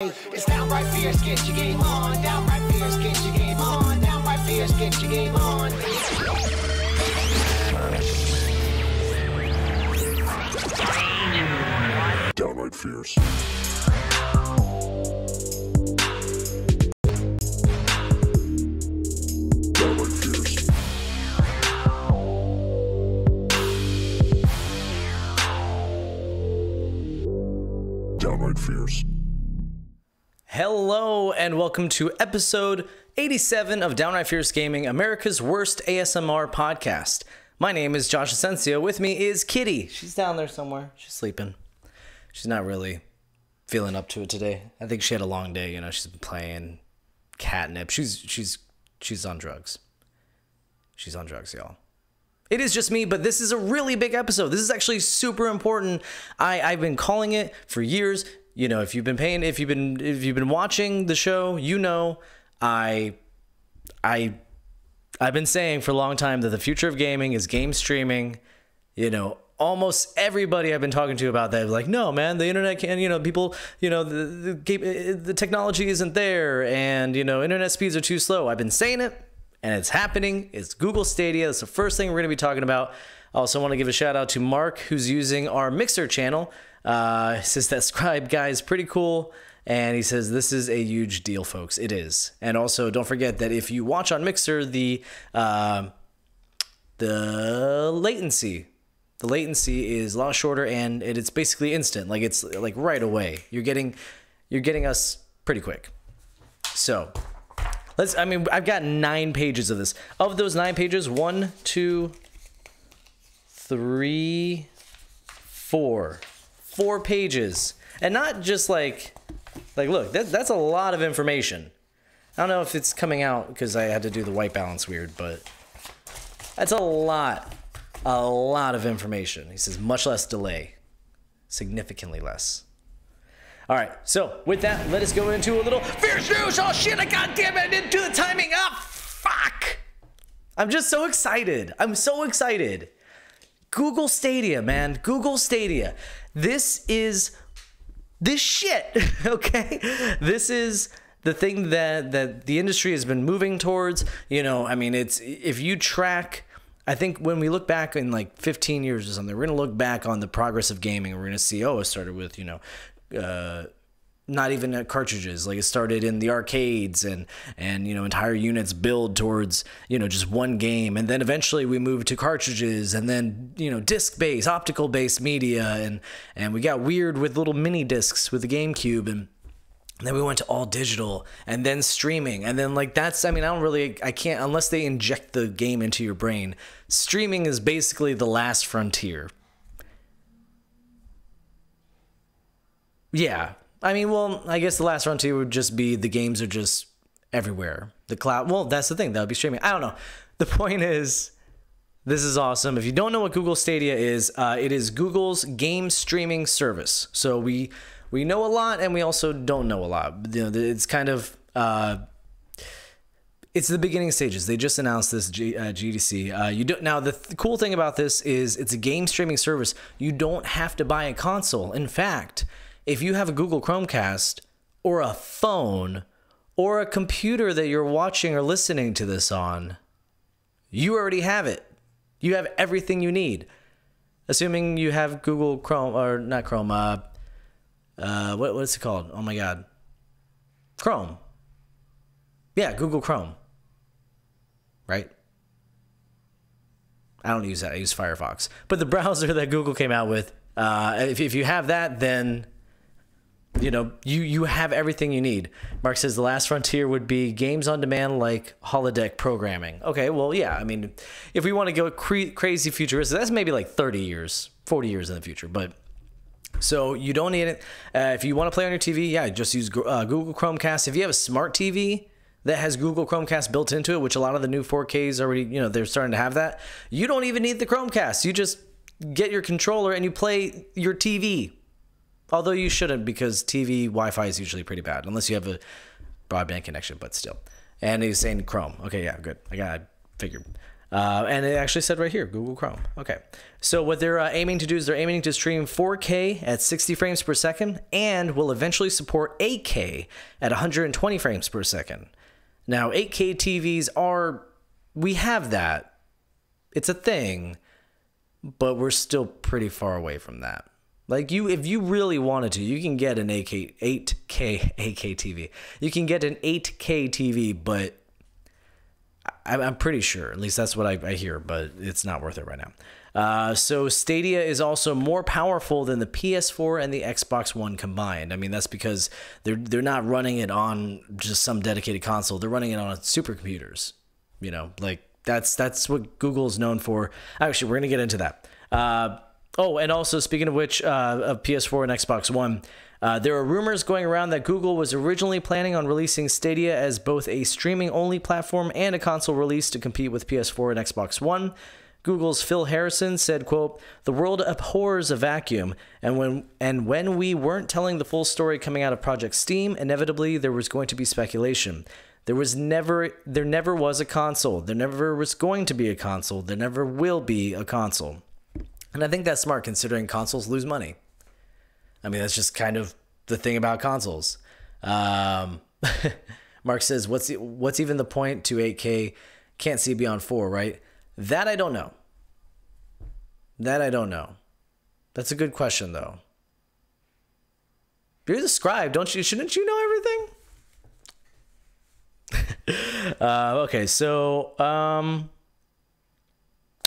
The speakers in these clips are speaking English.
It's downright fierce, get your game on. Downright fierce, get your game on. Downright fierce, get your game on. Downright fierce. Downright fierce. Downright fierce. Hello and welcome to episode 87 of Downright Fierce Gaming, America's worst ASMR podcast. My name is Josh Asensio. With me is Kitty. She's down there somewhere. She's sleeping. She's not really feeling up to it today. I think she had a long day. You know, she's been playing catnip. She's on drugs. She's on drugs, y'all. It is just me, but this is a really big episode. This is actually super important. I've been calling it for years. You know, if you've been watching the show, you know, I've been saying for a long time that the future of gaming is game streaming. You know, almost everybody I've been talking to about that is like, no, man, the internet can't, you know, people, you know, the technology isn't there, and, you know, internet speeds are too slow. I've been saying it, and it's happening. It's Google Stadia. That's the first thing we're going to be talking about. I also want to give a shout out to Mark, who's using our Mixer channel. He says that Scribe guy is pretty cool, and he says this is a huge deal, folks. It is. And also, don't forget that if you watch on Mixer, the latency is a lot shorter, and it's basically instant. Like, it's like right away. You're getting us pretty quick. So I've got 9 pages of this. Of those 9 pages, 1, 2, 3, 4 pages, and not just like look, that's a lot of information. I don't know if it's coming out because I had to do the white balance weird, but that's a lot of information. He says much less delay, significantly less. All right, so with that, let us go into a little fierce news. Oh shit, I goddamn it, I didn't do the timing. Fuck. I'm just so excited. I'm so excited. Google Stadia, man. Google Stadia. This shit, okay? This is the thing that the industry has been moving towards. You know, I mean, it's, if you track, I think when we look back in like 15 years or something, we're going to look back on the progress of gaming, and we're going to see, oh, it started with, you know, not even cartridges. Like, it started in the arcades, and you know, entire units build towards, you know, just one game, and then eventually we moved to cartridges, and then, you know, disc-based, optical-based media, and we got weird with little mini discs with the GameCube, and then we went to all digital, and then streaming, and then, like, that's, I mean, I can't, unless they inject the game into your brain. Streaming is basically the last frontier. Yeah. I mean, well, I guess the last frontier would just be the games are just everywhere. The cloud, well, that's the thing. That would be streaming. I don't know. The point is, this is awesome. If you don't know what Google Stadia is, it is Google's game streaming service. So we know a lot, and we also don't know a lot. You know, it's kind of, it's the beginning stages. They just announced this GDC. Now, the cool thing about this is it's a game streaming service. You don't have to buy a console. In fact, if you have a Google Chromecast or a phone or a computer that you're watching or listening to this on, you already have it. You have everything you need. Assuming you have Google Chrome, or not Chrome, what's it called? Oh my God. Chrome. Yeah, Google Chrome. Right? I don't use that. I use Firefox. But the browser that Google came out with, if you have that, then, you know, you have everything you need. Mark says the last frontier would be games on demand like holodeck programming. Okay, well, yeah, I mean, if we want to go crazy futuristic, that's maybe like 30 years, 40 years in the future. But so you don't need it. If you want to play on your TV, yeah, just use Google Chromecast. If you have a smart TV that has Google Chromecast built into it, which a lot of the new 4Ks already, you know, they're starting to have that, you don't even need the Chromecast. You just get your controller and you play your TV. Although you shouldn't, because TV Wi-Fi is usually pretty bad, unless you have a broadband connection, but still. And he's saying Chrome. Okay, yeah, good. I figured. And it actually said right here, Google Chrome. Okay. So what they're aiming to do is they're aiming to stream 4K at 60 frames per second and will eventually support 8K at 120 frames per second. Now, 8K TVs we have that. It's a thing, but we're still pretty far away from that. Like if you really wanted to, you can get an 8K TV. You can get an 8K TV, but I'm pretty sure, at least that's what I hear, but it's not worth it right now. So Stadia is also more powerful than the PS4 and the Xbox One combined. I mean, that's because they're not running it on just some dedicated console. They're running it on supercomputers. You know, like that's what Google's known for. Actually, we're going to get into that. Oh, and also speaking of which, of PS4 and Xbox One, there are rumors going around that Google was originally planning on releasing Stadia as both a streaming-only platform and a console release to compete with PS4 and Xbox One. Google's Phil Harrison said, quote, "The world abhors a vacuum, and when we weren't telling the full story coming out of Project Steam, inevitably there was going to be speculation. There never was a console. There never was going to be a console. There never will be a console." And I think that's smart considering consoles lose money. I mean, that's just kind of the thing about consoles. Mark says, what's even the point to 8K? Can't see beyond 4, right? That I don't know. That's a good question, though. You're the scribe, don't you? Shouldn't you know everything? Okay, so...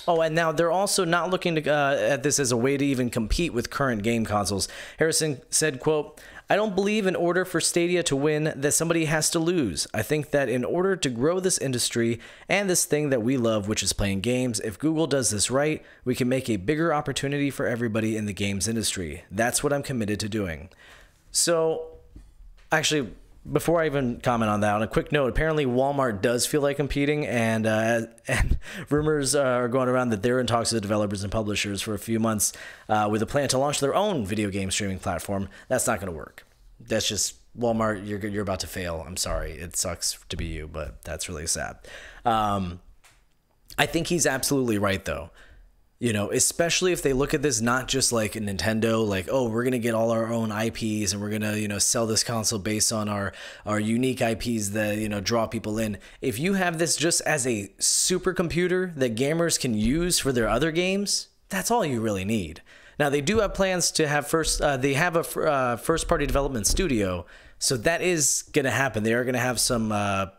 Oh, and now they're also not looking to, at this as a way to even compete with current game consoles. Harrison said, quote, "I don't believe in order for Stadia to win that somebody has to lose. I think that in order to grow this industry and this thing that we love, which is playing games, if Google does this right, we can make a bigger opportunity for everybody in the games industry. That's what I'm committed to doing." So, actually... before I even comment on that, on a quick note, apparently Walmart does feel like competing, and rumors are going around that they're in talks with developers and publishers for a few months with a plan to launch their own video game streaming platform. That's not going to work. That's just Walmart. You're about to fail. I'm sorry. It sucks to be you, but that's really sad. I think he's absolutely right, though. You know, especially if they look at this not just like a Nintendo, like, oh, we're going to get all our own IPs and we're going to, you know, sell this console based on our unique IPs that, you know, draw people in. If you have this just as a supercomputer that gamers can use for their other games, that's all you really need. Now, they do have plans to have they have a first-party development studio, so that is going to happen. They are going to have some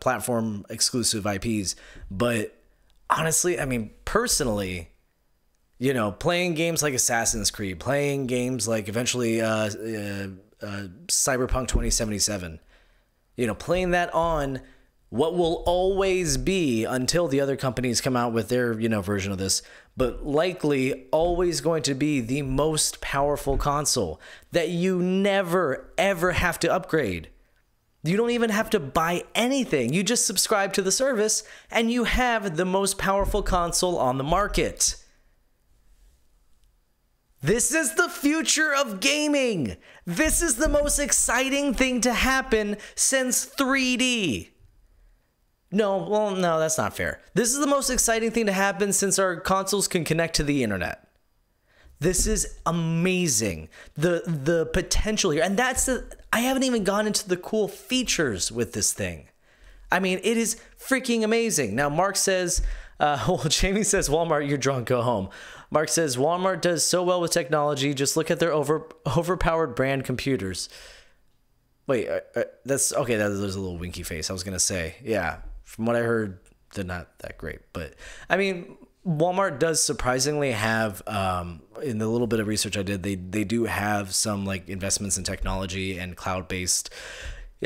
platform-exclusive IPs. But honestly, I mean, personally... you know, playing games like Assassin's Creed, playing games like eventually Cyberpunk 2077, you know, playing that on what will always be until the other companies come out with their, you know, version of this, but likely always going to be the most powerful console that you never, ever have to upgrade. You don't even have to buy anything. You just subscribe to the service and you have the most powerful console on the market. This is the future of gaming. This is the most exciting thing to happen since 3D. No, that's not fair. This is the most exciting thing to happen since our consoles can connect to the internet. This is amazing. The potential here. And I haven't even gone into the cool features with this thing. I mean, it is freaking amazing. Now, Mark says, Jamie says, Walmart, you're drunk, go home. Mark says, Walmart does so well with technology. Just look at their overpowered brand computers. Wait, that's okay. There's a little winky face. I was going to say, yeah, from what I heard, they're not that great. But I mean, Walmart does surprisingly have, in the little bit of research I did, they do have some like investments in technology and cloud-based.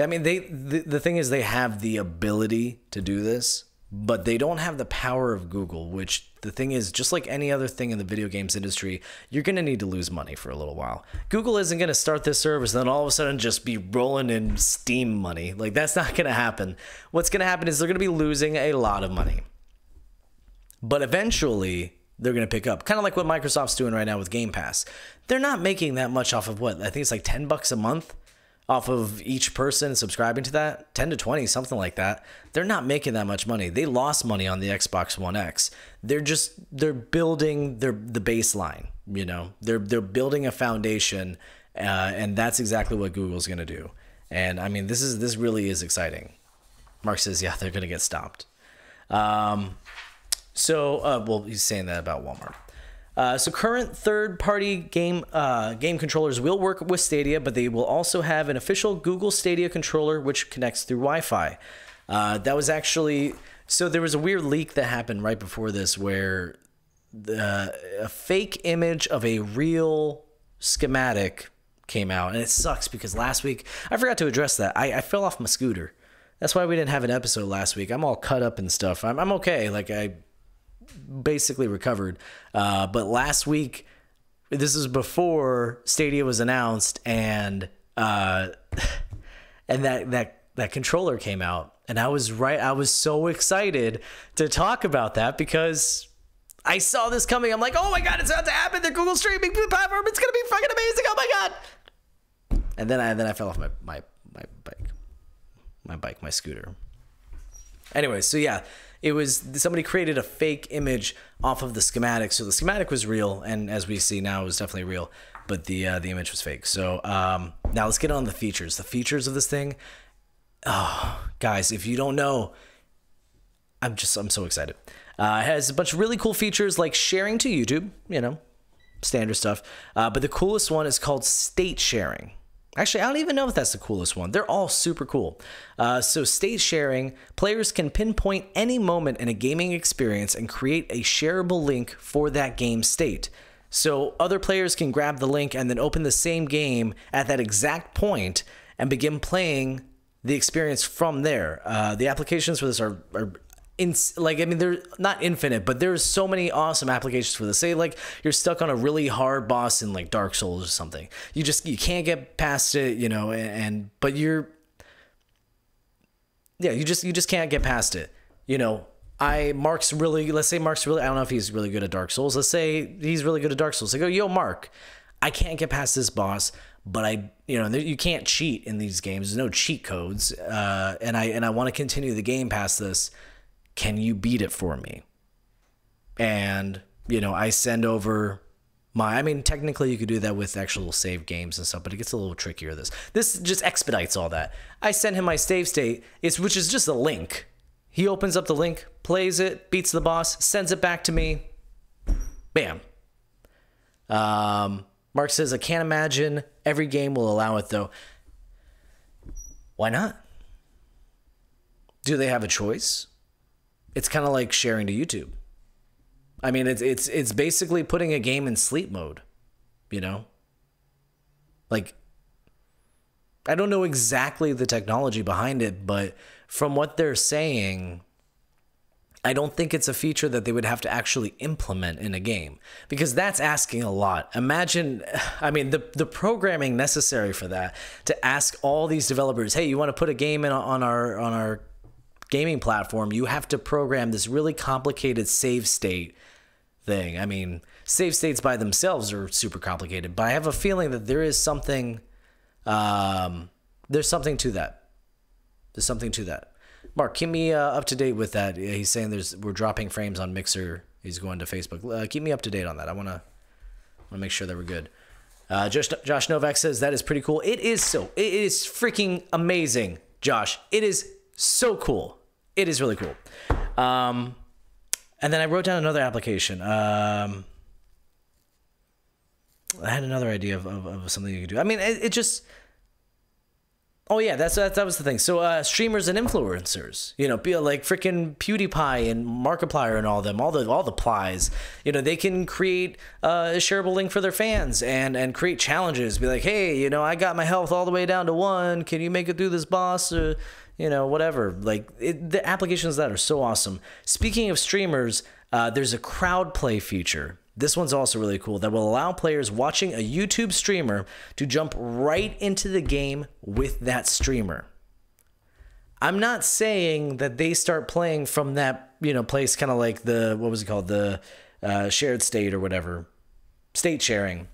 I mean, the thing is they have the ability to do this, but they don't have the power of Google, which the thing is, just like any other thing in the video games industry, you're going to need to lose money for a little while. Google isn't going to start this service and then all of a sudden just be rolling in Steam money. Like, that's not going to happen. What's going to happen is they're going to be losing a lot of money. But eventually, they're going to pick up. Kind of like what Microsoft's doing right now with Game Pass. They're not making that much off of what? I think it's like $10 a month off of each person subscribing to that, 10 to 20, something like that. They're not making that much money. They lost money on the Xbox One X. They're building the baseline, you know. They're building a foundation, and that's exactly what Google's going to do. And I mean, this really is exciting. Mark says, yeah, they're going to get stopped. Well, he's saying that about Walmart. So current third-party game controllers will work with Stadia, but they will also have an official Google Stadia controller which connects through Wi-Fi. That was actually... So there was a weird leak that happened right before this where a fake image of a real schematic came out. And it sucks because last week... I forgot to address that. I fell off my scooter. That's why we didn't have an episode last week. I'm all cut up and stuff. I'm okay. Like, I basically recovered. But last week, this is before Stadia was announced, and that controller came out, and I was so excited to talk about that because I saw this coming. I'm like, oh my god, it's about to happen. The Google streaming platform, it's gonna be fucking amazing. Oh my god! And then I fell off my scooter. Anyway, so yeah. It was somebody created a fake image off of the schematic. So the schematic was real, and as we see now, it was definitely real, but the image was fake. So now let's get on the features. The features of this thing. Oh, guys, if you don't know, I'm so excited. It has a bunch of really cool features like sharing to YouTube, you know, standard stuff. But the coolest one is called state sharing. Actually, I don't even know if that's the coolest one. They're all super cool. So state sharing, players can pinpoint any moment in a gaming experience and create a shareable link for that game state. So other players can grab the link and then open the same game at that exact point and begin playing the experience from there. The applications for this are they're not infinite, but there's so many awesome applications for this. Say like you're stuck on a really hard boss in like Dark Souls or something. You can't get past it, you know, you just can't get past it. You know, let's say Mark's really, I don't know if he's really good at Dark Souls. Let's say he's really good at Dark Souls. I go, yo, Mark, I can't get past this boss, but you can't cheat in these games. There's no cheat codes. And I want to continue the game past this. Can you beat it for me? And, you know, I send over technically you could do that with actual save games and stuff, but it gets a little trickier. This just expedites all that. I send him my save state, which is just a link. He opens up the link, plays it, beats the boss, sends it back to me. Bam. Mark says, I can't imagine every game will allow it, though. Why not? Do they have a choice? It's kind of like sharing to YouTube. I mean, it's basically putting a game in sleep mode, you know? Like, I don't know exactly the technology behind it, but from what they're saying, I don't think it's a feature that they would have to actually implement in a game, because that's asking a lot. Imagine, I mean, the programming necessary for that, to ask all these developers, hey, you want to put a game in on our gaming platform, you have to program this really complicated save state thing. I mean, save states by themselves are super complicated, but I have a feeling that there is something, there's something to that. There's something to that. Mark, keep me up to date with that. He's saying we're dropping frames on Mixer. He's going to Facebook. Keep me up to date on that. I want to make sure that we're good. Josh Novak says that is pretty cool. It is freaking amazing, Josh. It is so cool. It is really cool. And then I wrote down another application. I had another idea of something you could do. I mean, it just... Oh yeah, that was the thing. So streamers and influencers, you know, be like freaking PewDiePie and Markiplier and all the plies, you know, they can create a shareable link for their fans and create challenges. Be like, hey, you know, I got my health all the way down to 1. Can you make it through this boss? Or, you know, whatever. Like the applications that are so awesome. Speaking of streamers, there's a crowd play feature. This one's also really cool that will allow players watching a YouTube streamer to jump right into the game with that streamer. I'm not saying that they start playing from that, you know, place, kind of like what was it called? The shared state or whatever. State sharing.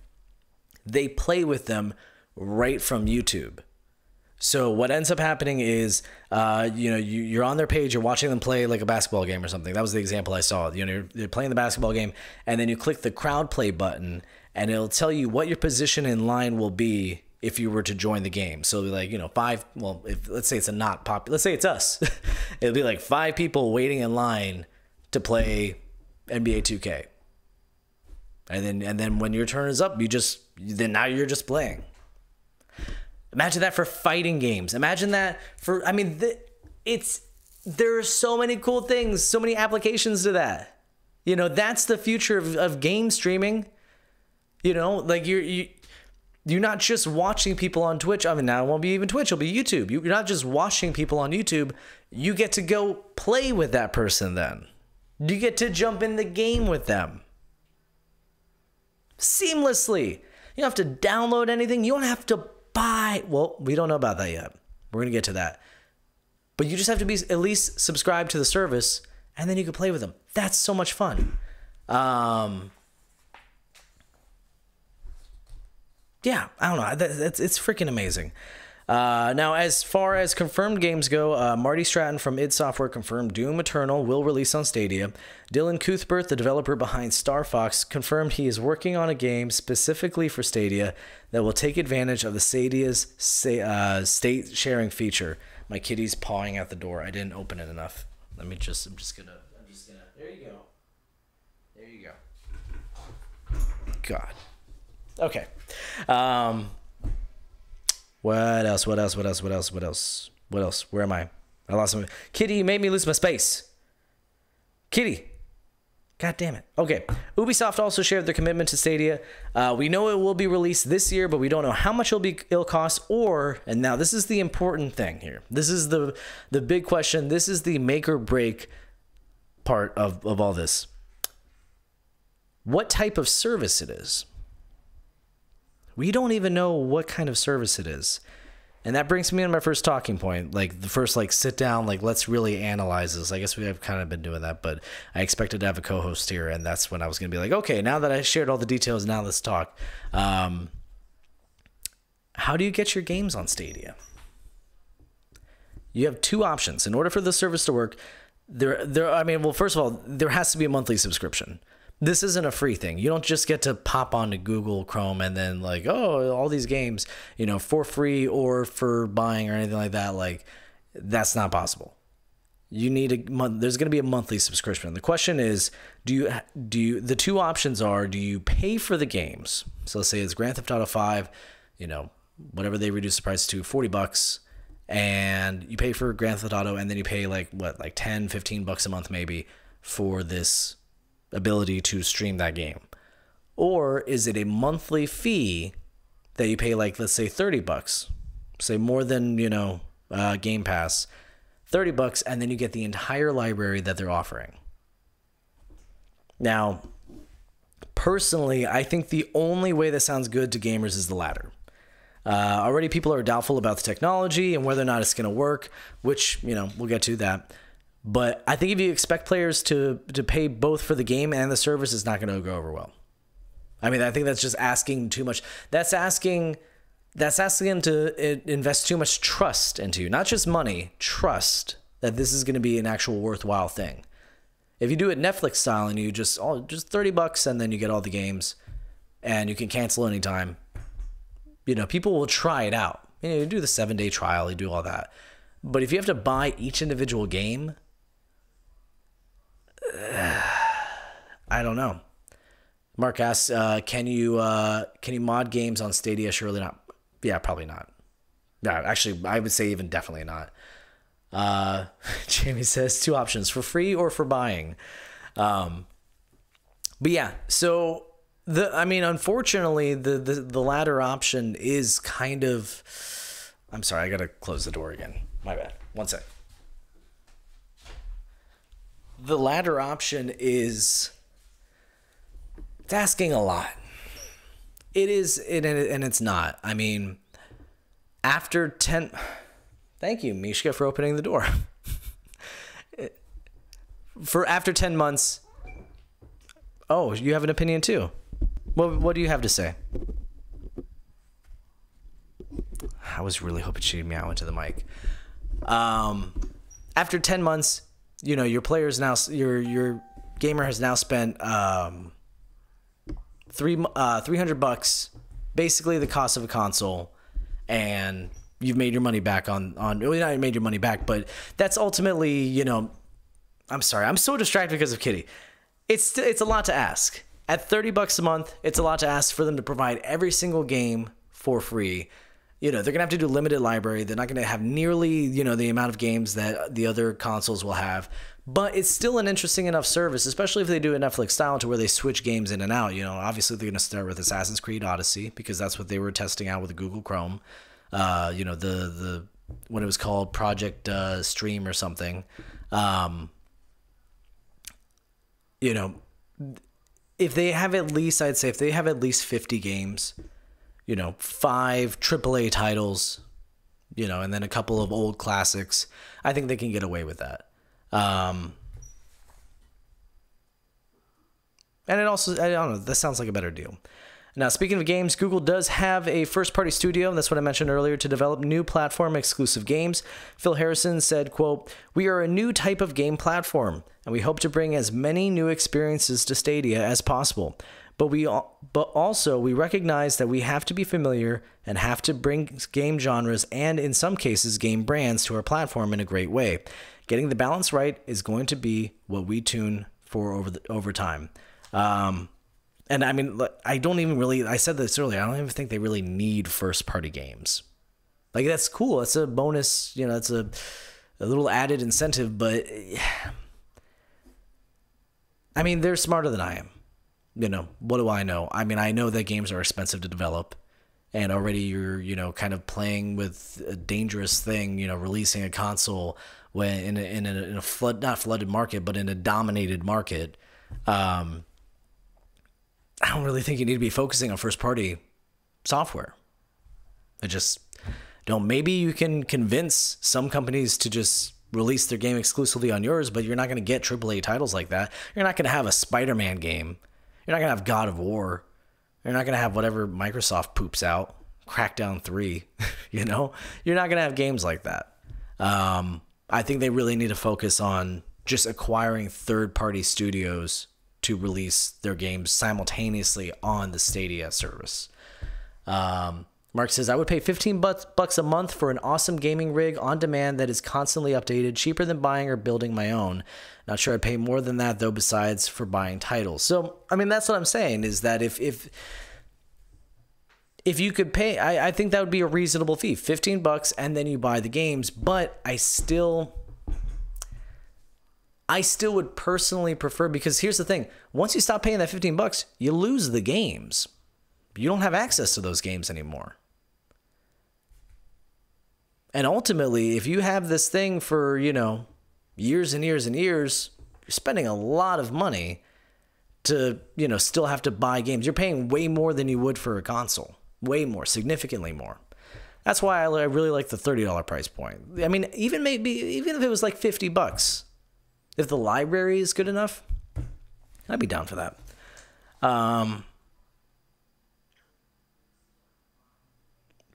They play with them right from YouTube. So what ends up happening is, you're on their page, you're watching them play like a basketball game or something. That was the example I saw. You're playing the basketball game, and then you click the crowd play button, and it'll tell you what your position in line will be if you were to join the game. So like, five, well, let's say it's let's say it's us. It'll be like 5 people waiting in line to play NBA 2K. And then when your turn is up, now you're just playing. Imagine that for fighting games. Imagine that for, there are so many cool things, so many applications to that. That's the future of game streaming. Like you're not just watching people on Twitch. Now it won't be even Twitch, it'll be YouTube. You're not just watching people on YouTube. You get to go play with that person then. You get to jump in the game with them. Seamlessly. You don't have to download anything. You don't have to buy. Well, we don't know about that yet. We're going to get to that. But you just have to be at least subscribed to the service, and then you can play with them. That's so much fun. Yeah, I don't know. It's freaking amazing. Now, as far as confirmed games go, Marty Stratton from id Software confirmed Doom Eternal will release on Stadia. Dylan Cuthbert, the developer behind Star Fox, confirmed he is working on a game specifically for Stadia that will take advantage of the Stadia's state sharing feature. My kitty's pawing at the door. I didn't open it enough. I'm just gonna. There you go. God. Okay. What else? Where am I? I lost some. Kitty, you made me lose my space. Kitty. God damn it. Okay. Ubisoft also shared their commitment to Stadia. We know it will be released this year, but we don't know how much it'll cost, and now this is the important thing here. This is the big question. This is the make or break part of all this. What type of service it is. We don't even know what kind of service it is. And that brings me to my first talking point. Like the first, sit down, let's really analyze this. I guess we have kind of been doing that, but I expected to have a co-host here. And that's when I was going to be like, okay, now that I shared all the details, now let's talk. How do you get your games on Stadia? You have 2 options. In order for the service to work, first of all, there has to be a monthly subscription. This isn't a free thing. You don't just get to pop onto Google Chrome and then all these games, for free or for buying or anything like that. That's not possible. You need there's going to be a monthly subscription. The question is, the 2 options are, do you pay for the games? So let's say it's Grand Theft Auto 5, whatever they reduce the price to, $40, and you pay for Grand Theft Auto, and then you pay $10, $15 a month maybe for this ability to stream that game. Or is it a monthly fee that you pay, let's say $30, say more than Game Pass, $30, and then you get the entire library that they're offering. Now, personally, I think the only way that sounds good to gamers is the latter. Already people are doubtful about the technology and whether or not it's going to work, which we'll get to that. But I think if you expect players to pay both for the game and the service, it's not going to go over well. I think that's just asking too much. That's asking them to invest too much trust into you. Not just money, trust that this is going to be an actual worthwhile thing. If you do it Netflix style and you just $30 and then you get all the games and you can cancel anytime, people will try it out. You do the 7-day trial, you do all that. But if you have to buy each individual game, I don't know. Mark asks, can you mod games on Stadia? Surely not. Yeah, probably not. Yeah, actually, I would say even definitely not. Jamie says 2 options, for free or for buying. But yeah, so unfortunately, the latter option is kind of. I'm sorry, I gotta close the door again. My bad. One sec. The latter option is. It's asking a lot. It is, and it's not. After 10. Thank you, Mishka, for opening the door. For after 10 months. Oh, you have an opinion too. What do you have to say? I was really hoping she'd meow into the mic. After 10 months, you know, your players now, your gamer has now spent $300, basically the cost of a console, and you've made your money back on well, not made your money back, but that's ultimately, you know, I'm sorry, I'm so distracted because of Kitty. It's a lot to ask. At $30 a month, it's a lot to ask for them to provide every single game for free. You know, they're going to have to do limited library. They're not going to have nearly, you know, the amount of games that the other consoles will have. But it's still an interesting enough service, especially if they do a Netflix style to where they switch games in and out. You know, obviously they're going to start with Assassin's Creed Odyssey because that's what they were testing out with Google Chrome. You know, the what it was called, Project Stream or something. You know, if they have at least, I'd say if they have at least 50 games, you know, 5 AAA titles, you know, and then a couple of old classics, I think they can get away with that. And it also, I don't know, that sounds like a better deal. Now, speaking of games, Google does have a first-party studio, and that's what I mentioned earlier, to develop new platform-exclusive games. Phil Harrison said, quote, "We are a new type of game platform, and we hope to bring as many new experiences to Stadia as possible. But also we recognize that we have to be familiar and have to bring game genres and, in some cases, game brands to our platform in a great way. Getting the balance right is going to be what we tune for over time." And I mean, I don't even really, I said this earlier, I don't even think they really need first-party games. Like, that's cool. It's a bonus, you know, it's a little added incentive, but I mean, they're smarter than I am. You know, what do I know? I mean, I know that games are expensive to develop, and already you're, you know, kind of playing with a dangerous thing, you know, releasing a console when in a not flooded market, but in a dominated market. I don't really think you need to be focusing on first-party software. I just don't. Maybe you can convince some companies to just release their game exclusively on yours, but you're not going to get AAA titles like that. You're not going to have a Spider-Man game. You're not going to have God of War. You're not going to have whatever Microsoft poops out, Crackdown 3, you know? You're not going to have games like that. I think they really need to focus on just acquiring third-party studios to release their games simultaneously on the Stadia service. Mark says, "I would pay $15 a month for an awesome gaming rig on demand that is constantly updated, cheaper than buying or building my own. Not sure I'd pay more than that, though, besides for buying titles." So, I mean, that's what I'm saying, is that if you could pay, I think that would be a reasonable fee, $15, and then you buy the games. But I still would personally prefer, because here's the thing. Once you stop paying that $15, you lose the games. You don't have access to those games anymore. And ultimately, if you have this thing for, you know, years and years and years, you're spending a lot of money to, you know, still have to buy games. You're paying way more than you would for a console. Way more, significantly more. That's why I really like the $30 price point. I mean, even if it was like $50, if the library is good enough, I'd be down for that.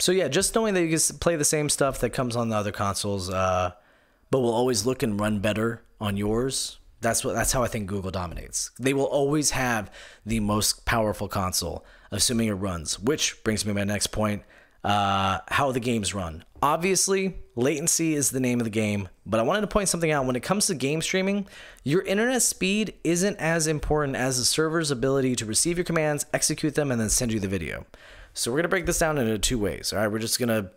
So yeah, just knowing that you can play the same stuff that comes on the other consoles, but will always look and run better on yours. That's how I think Google dominates. They will always have the most powerful console, assuming it runs. Which brings me to my next point: how the games run. Obviously, latency is the name of the game, but I wanted to point something out. When it comes to game streaming, your internet speed isn't as important as the server's ability to receive your commands, execute them, and then send you the video. So we're going to break this down into 2 ways. All right, we're just going to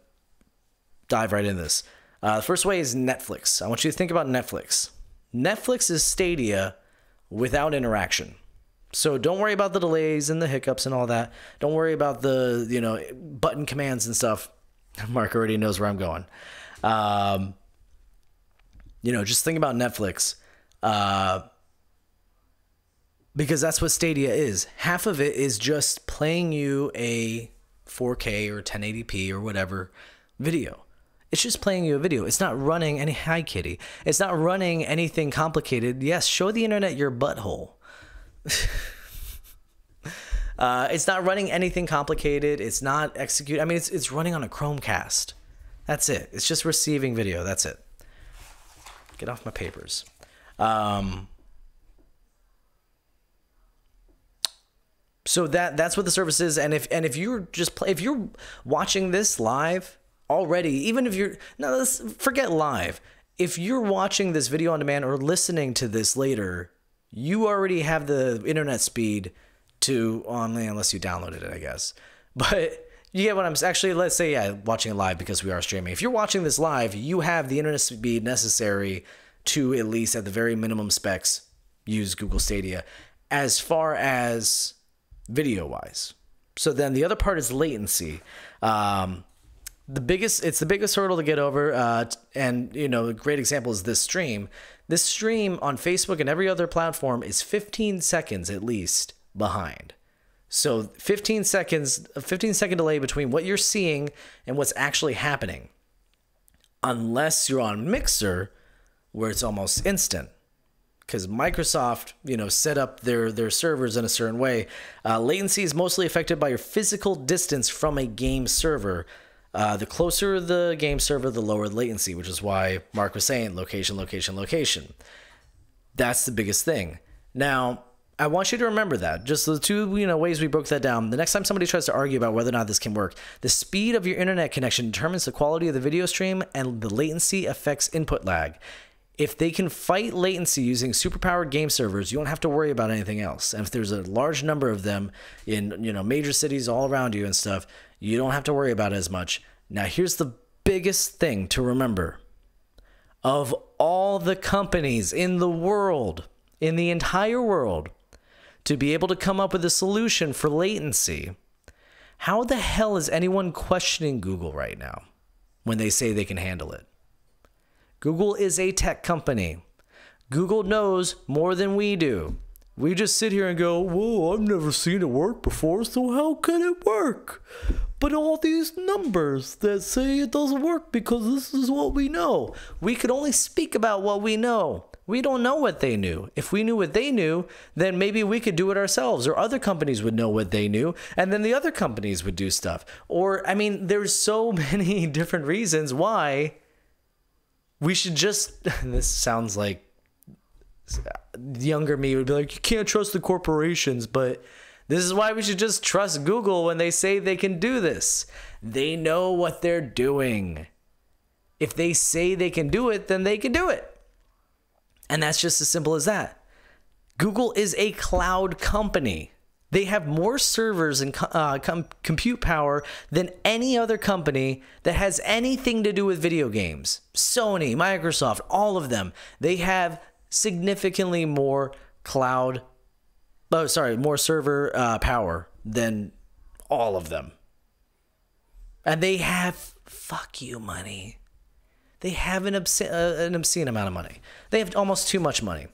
dive right into this. The first way is Netflix. I want you to think about Netflix. Netflix is Stadia without interaction. So don't worry about the delays and the hiccups and all that. Don't worry about the, you know, button commands and stuff. Mark already knows where I'm going. You know, just think about Netflix. Because that's what Stadia is. Half of it is just playing you a 4K or 1080p or whatever video. It's just playing you a video. It's not running any, hi kitty. It's not running anything complicated. Yes, show the internet your butthole. It's not running anything complicated. It's not execute. I mean, it's running on a Chromecast. That's it. It's just receiving video. That's it. Get off my papers. So that's what the service is. And if you're if you're watching this live already, even if you're let's forget live. If you're watching this video on demand or listening to this later, you already have the internet speed to unless you downloaded it, I guess. But you get what I'm actually. Let's say watching it live because we are streaming. If you're watching this live, you have the internet speed necessary to at least at the very minimum specs use Google Stadia as far as video wise. So then the other part is latency. It's the biggest hurdle to get over. And a great example is this stream. This stream on Facebook and every other platform is 15 seconds at least behind. So 15 seconds, a 15-second delay between what you're seeing and what's actually happening. Unless you're on Mixer, where it's almost instant. Because Microsoft, set up their servers in a certain way. Latency is mostly affected by your physical distance from a game server. The closer the game server, the lower the latency, which is why Mark was saying location, location, location. That's the biggest thing. Now, I want you to remember that. Just the two ways we broke that down. The next time somebody tries to argue about whether or not this can work, the speed of your internet connection determines the quality of the video stream, and the latency affects input lag. If they can fight latency using superpowered game servers, you don't have to worry about anything else. And if there's a large number of them in major cities all around you and stuff, you don't have to worry about it as much. Now, here's the biggest thing to remember. Of all the companies in the world, in the entire world, to be able to come up with a solution for latency, how the hell is anyone questioning Google right now when they say they can handle it? Google is a tech company. Google knows more than we do. We just sit here and go, whoa, I've never seen it work before, so how can it work? But all these numbers that say it doesn't work because this is what we know. We could only speak about what we know. We don't know what they knew. If we knew what they knew, then maybe we could do it ourselves, or other companies would know what they knew, and then the other companies would do stuff. Or, there's so many different reasons why we should just, this sounds like younger me would be like, you can't trust the corporations, but this is why we should just trust Google when they say they can do this. They know what they're doing. If they say they can do it, then they can do it. And that's just as simple as that. Google is a cloud company. They have more servers and compute power than any other company that has anything to do with video games. Sony, Microsoft, all of them. They have significantly more more server power than all of them. And they have, fuck you, money. They have an obscene amount of money. They have almost too much money.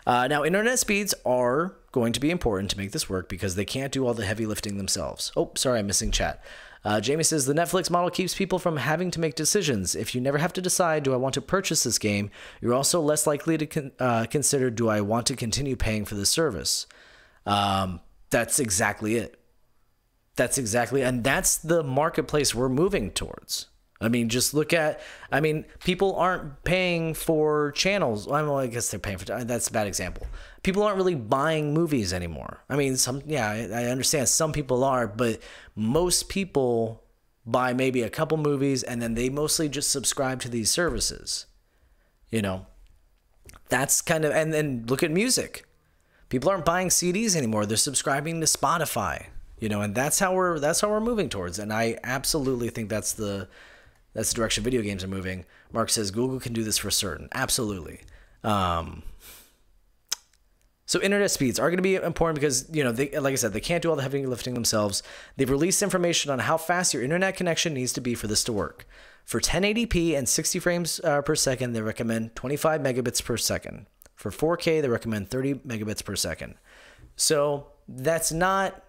Now, internet speeds are going to be important to make this work because they can't do all the heavy lifting themselves. Oh, sorry, I'm missing chat. Jamie says, the Netflix model keeps people from having to make decisions. If you never have to decide, do I want to purchase this game? You're also less likely to consider, do I want to continue paying for this service? That's exactly it. And that's the marketplace we're moving towards. Just look at, people aren't paying for channels. Well, I guess they're paying for, that's a bad example. People aren't really buying movies anymore. I understand some people are, but most people buy maybe a couple movies and then they mostly just subscribe to these services. That's kind of, and then look at music. People aren't buying CDs anymore. They're subscribing to Spotify, and that's how we're moving towards. And I absolutely think that's the direction video games are moving. Mark says Google can do this for certain. Absolutely. So internet speeds are going to be important because, they, like I said, they can't do all the heavy lifting themselves. They've released information on how fast your internet connection needs to be for this to work. For 1080p and 60 frames per second, they recommend 25 megabits per second. For 4K, they recommend 30 megabits per second. So that's not,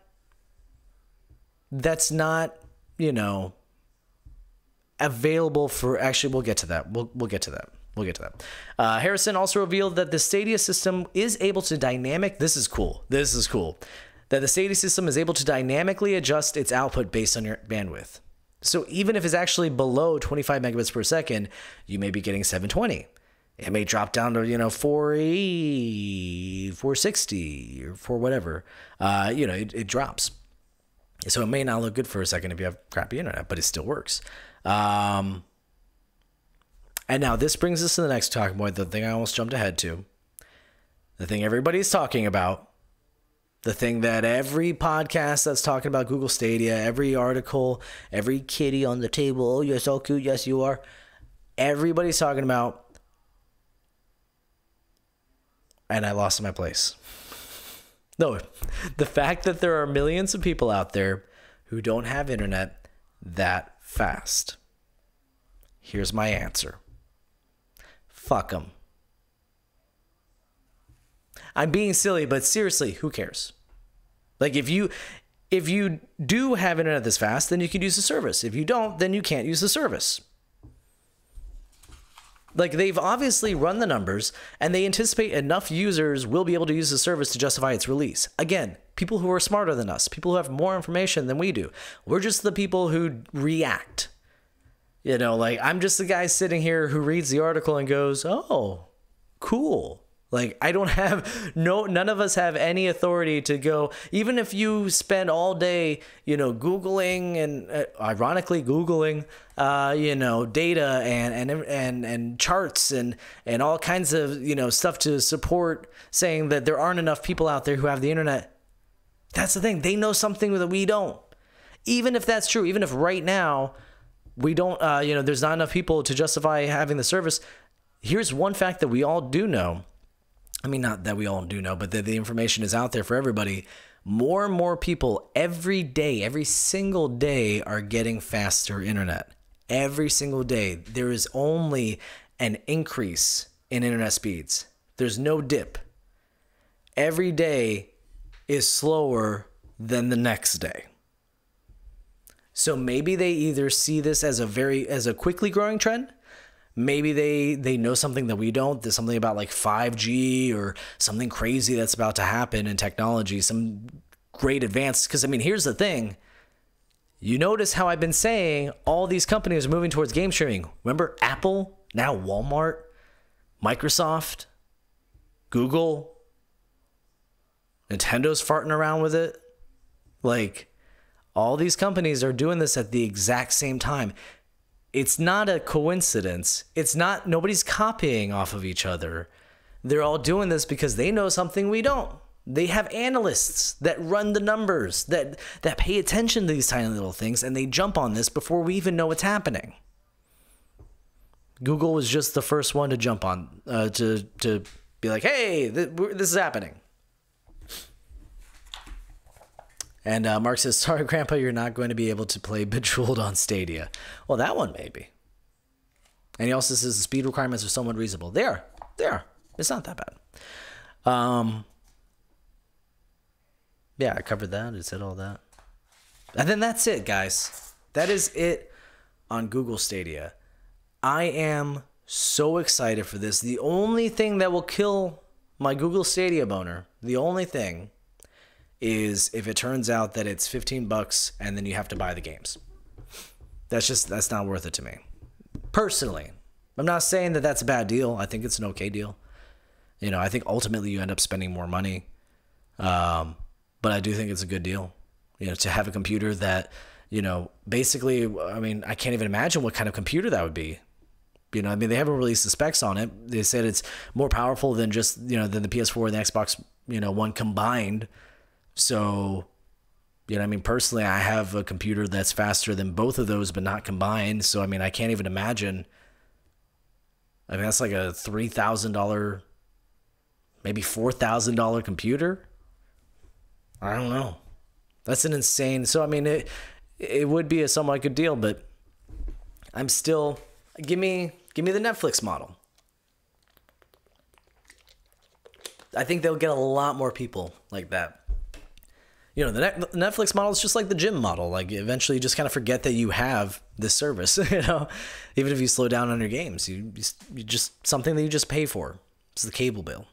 available for, actually, we'll get to that. We'll get to that. Harrison also revealed that the Stadia system is able to this is cool. that the Stadia system is able to dynamically adjust its output based on your bandwidth. So even if it's actually below 25 megabits per second, you may be getting 720. It may drop down to, 480, 460, or for whatever. It drops. So it may not look good for a second if you have crappy internet, but it still works. And now this brings us to the next talking point, the thing I almost jumped ahead to. The thing everybody's talking about. The thing that every podcast that's talking about Google Stadia, every article, every kitty on the table, oh, you're so cute, yes, you are. Everybody's talking about, and I lost my place. No, the fact that there are millions of people out there who don't have internet that fast. Here's my answer. Fuck them. I'm being silly, but seriously, who cares? Like if you do have internet this fast, then you can use the service. If you don't, then you can't use the service. Like they've obviously run the numbers and they anticipate enough users will be able to use the service to justify its release. Again, people who are smarter than us, people who have more information than we do. We're just the people who react. Like I'm just the guy sitting here who reads the article and goes, oh, cool. Like I don't have none of us have any authority to go, even if you spend all day, Googling and ironically Googling, data and charts and all kinds of, stuff to support saying that there aren't enough people out there who have the internet. That's the thing. They know something that we don't. Even if that's true, even if right now we don't, there's not enough people to justify having the service. Here's one fact that we all do know. I mean, not that we all do know, but that the information is out there for everybody. More and more people every day, every single day are getting faster internet. Every single day. There is only an increase in internet speeds. There's no dip. Every day is slower than the next day. So maybe they either see this as a quickly growing trend. Maybe they know something that we don't. There's something about like 5G or something crazy that's about to happen in technology, some great advance. Because, here's the thing. You notice how I've been saying all these companies are moving towards game streaming. Remember Apple, now Walmart, Microsoft, Google, Nintendo's farting around with it. Like, all these companies are doing this at the exact same time. It's not a coincidence. Nobody's copying off of each other. They're all doing this because they know something we don't. They have analysts that run the numbers, that pay attention to these tiny little things, and they jump on this before we even know what's happening. Google was just the first one to jump on, to be like, hey, this is happening. And Mark says, sorry, Grandpa, you're not going to be able to play Bejeweled on Stadia. Well, that one maybe. And he also says the speed requirements are somewhat reasonable. They are. It's not that bad. Yeah, I covered that. I said all that. And then that's it, guys. That is it on Google Stadia. I am so excited for this. The only thing that will kill my Google Stadia boner, the only thing, is if it turns out that it's $15 and then you have to buy the games. That's not worth it to me. Personally. I'm not saying that that's a bad deal. I think it's an okay deal. I think ultimately you end up spending more money. But I do think it's a good deal. To have a computer that, basically, I can't even imagine what kind of computer that would be. They haven't released the specs on it. They said it's more powerful than just, than the PS4 and the Xbox, One combined. So, personally, I have a computer that's faster than both of those, but not combined. So, I can't even imagine. That's like a $3,000, maybe $4,000 computer. I don't know. That's an insane. So, it would be a somewhat good deal, but I'm still, give me the Netflix model. I think they'll get a lot more people like that. The Netflix model is just like the gym model. Like eventually you just kind of forget that you have this service, even if you slow down on your games, you just something that you just pay for. It's the cable bill.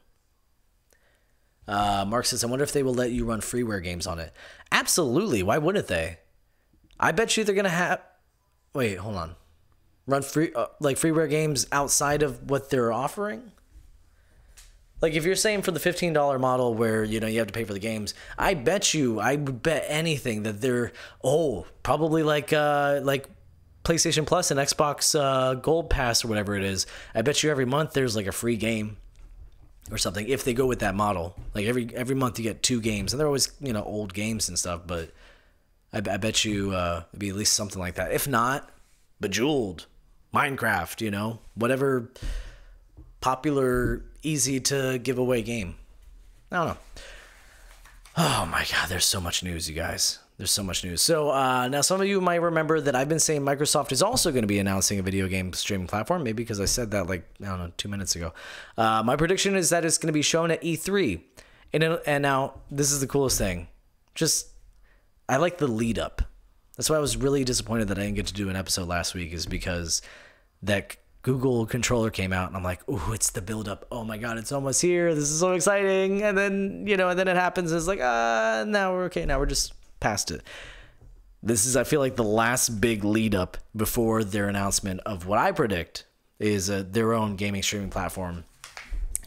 Mark says, I wonder if they will let you run freeware games on it. Absolutely. Why wouldn't they? I bet you they're going to have... Wait, hold on. Run freeware games outside of what they're offering? Like, if you're saying for the $15 model where, you have to pay for the games, I would bet anything that they're, probably like PlayStation Plus and Xbox Gold Pass or whatever it is. I bet you every month there's like a free game or something if they go with that model. Like every month you get 2 games, and they're always, old games and stuff, but I bet you it'd be at least something like that. If not, Bejeweled, Minecraft, whatever popular, easy to give away game. I don't know. Oh my God, there's so much news, you guys. There's so much news. So now some of you might remember that I've been saying Microsoft is also going to be announcing a video game streaming platform, maybe because I said that 2 minutes ago. My prediction is that it's going to be shown at E3. And now this is the coolest thing. I like the lead up. That's why I was really disappointed that I didn't get to do an episode last week, is because that Google controller came out and I'm like, ooh, it's the build up. Oh my God, it's almost here. This is so exciting. And then, and then it happens. It's like, now we're okay. Now we're just past it. This is, I feel like, the last big lead up before their announcement of what I predict is their own gaming streaming platform.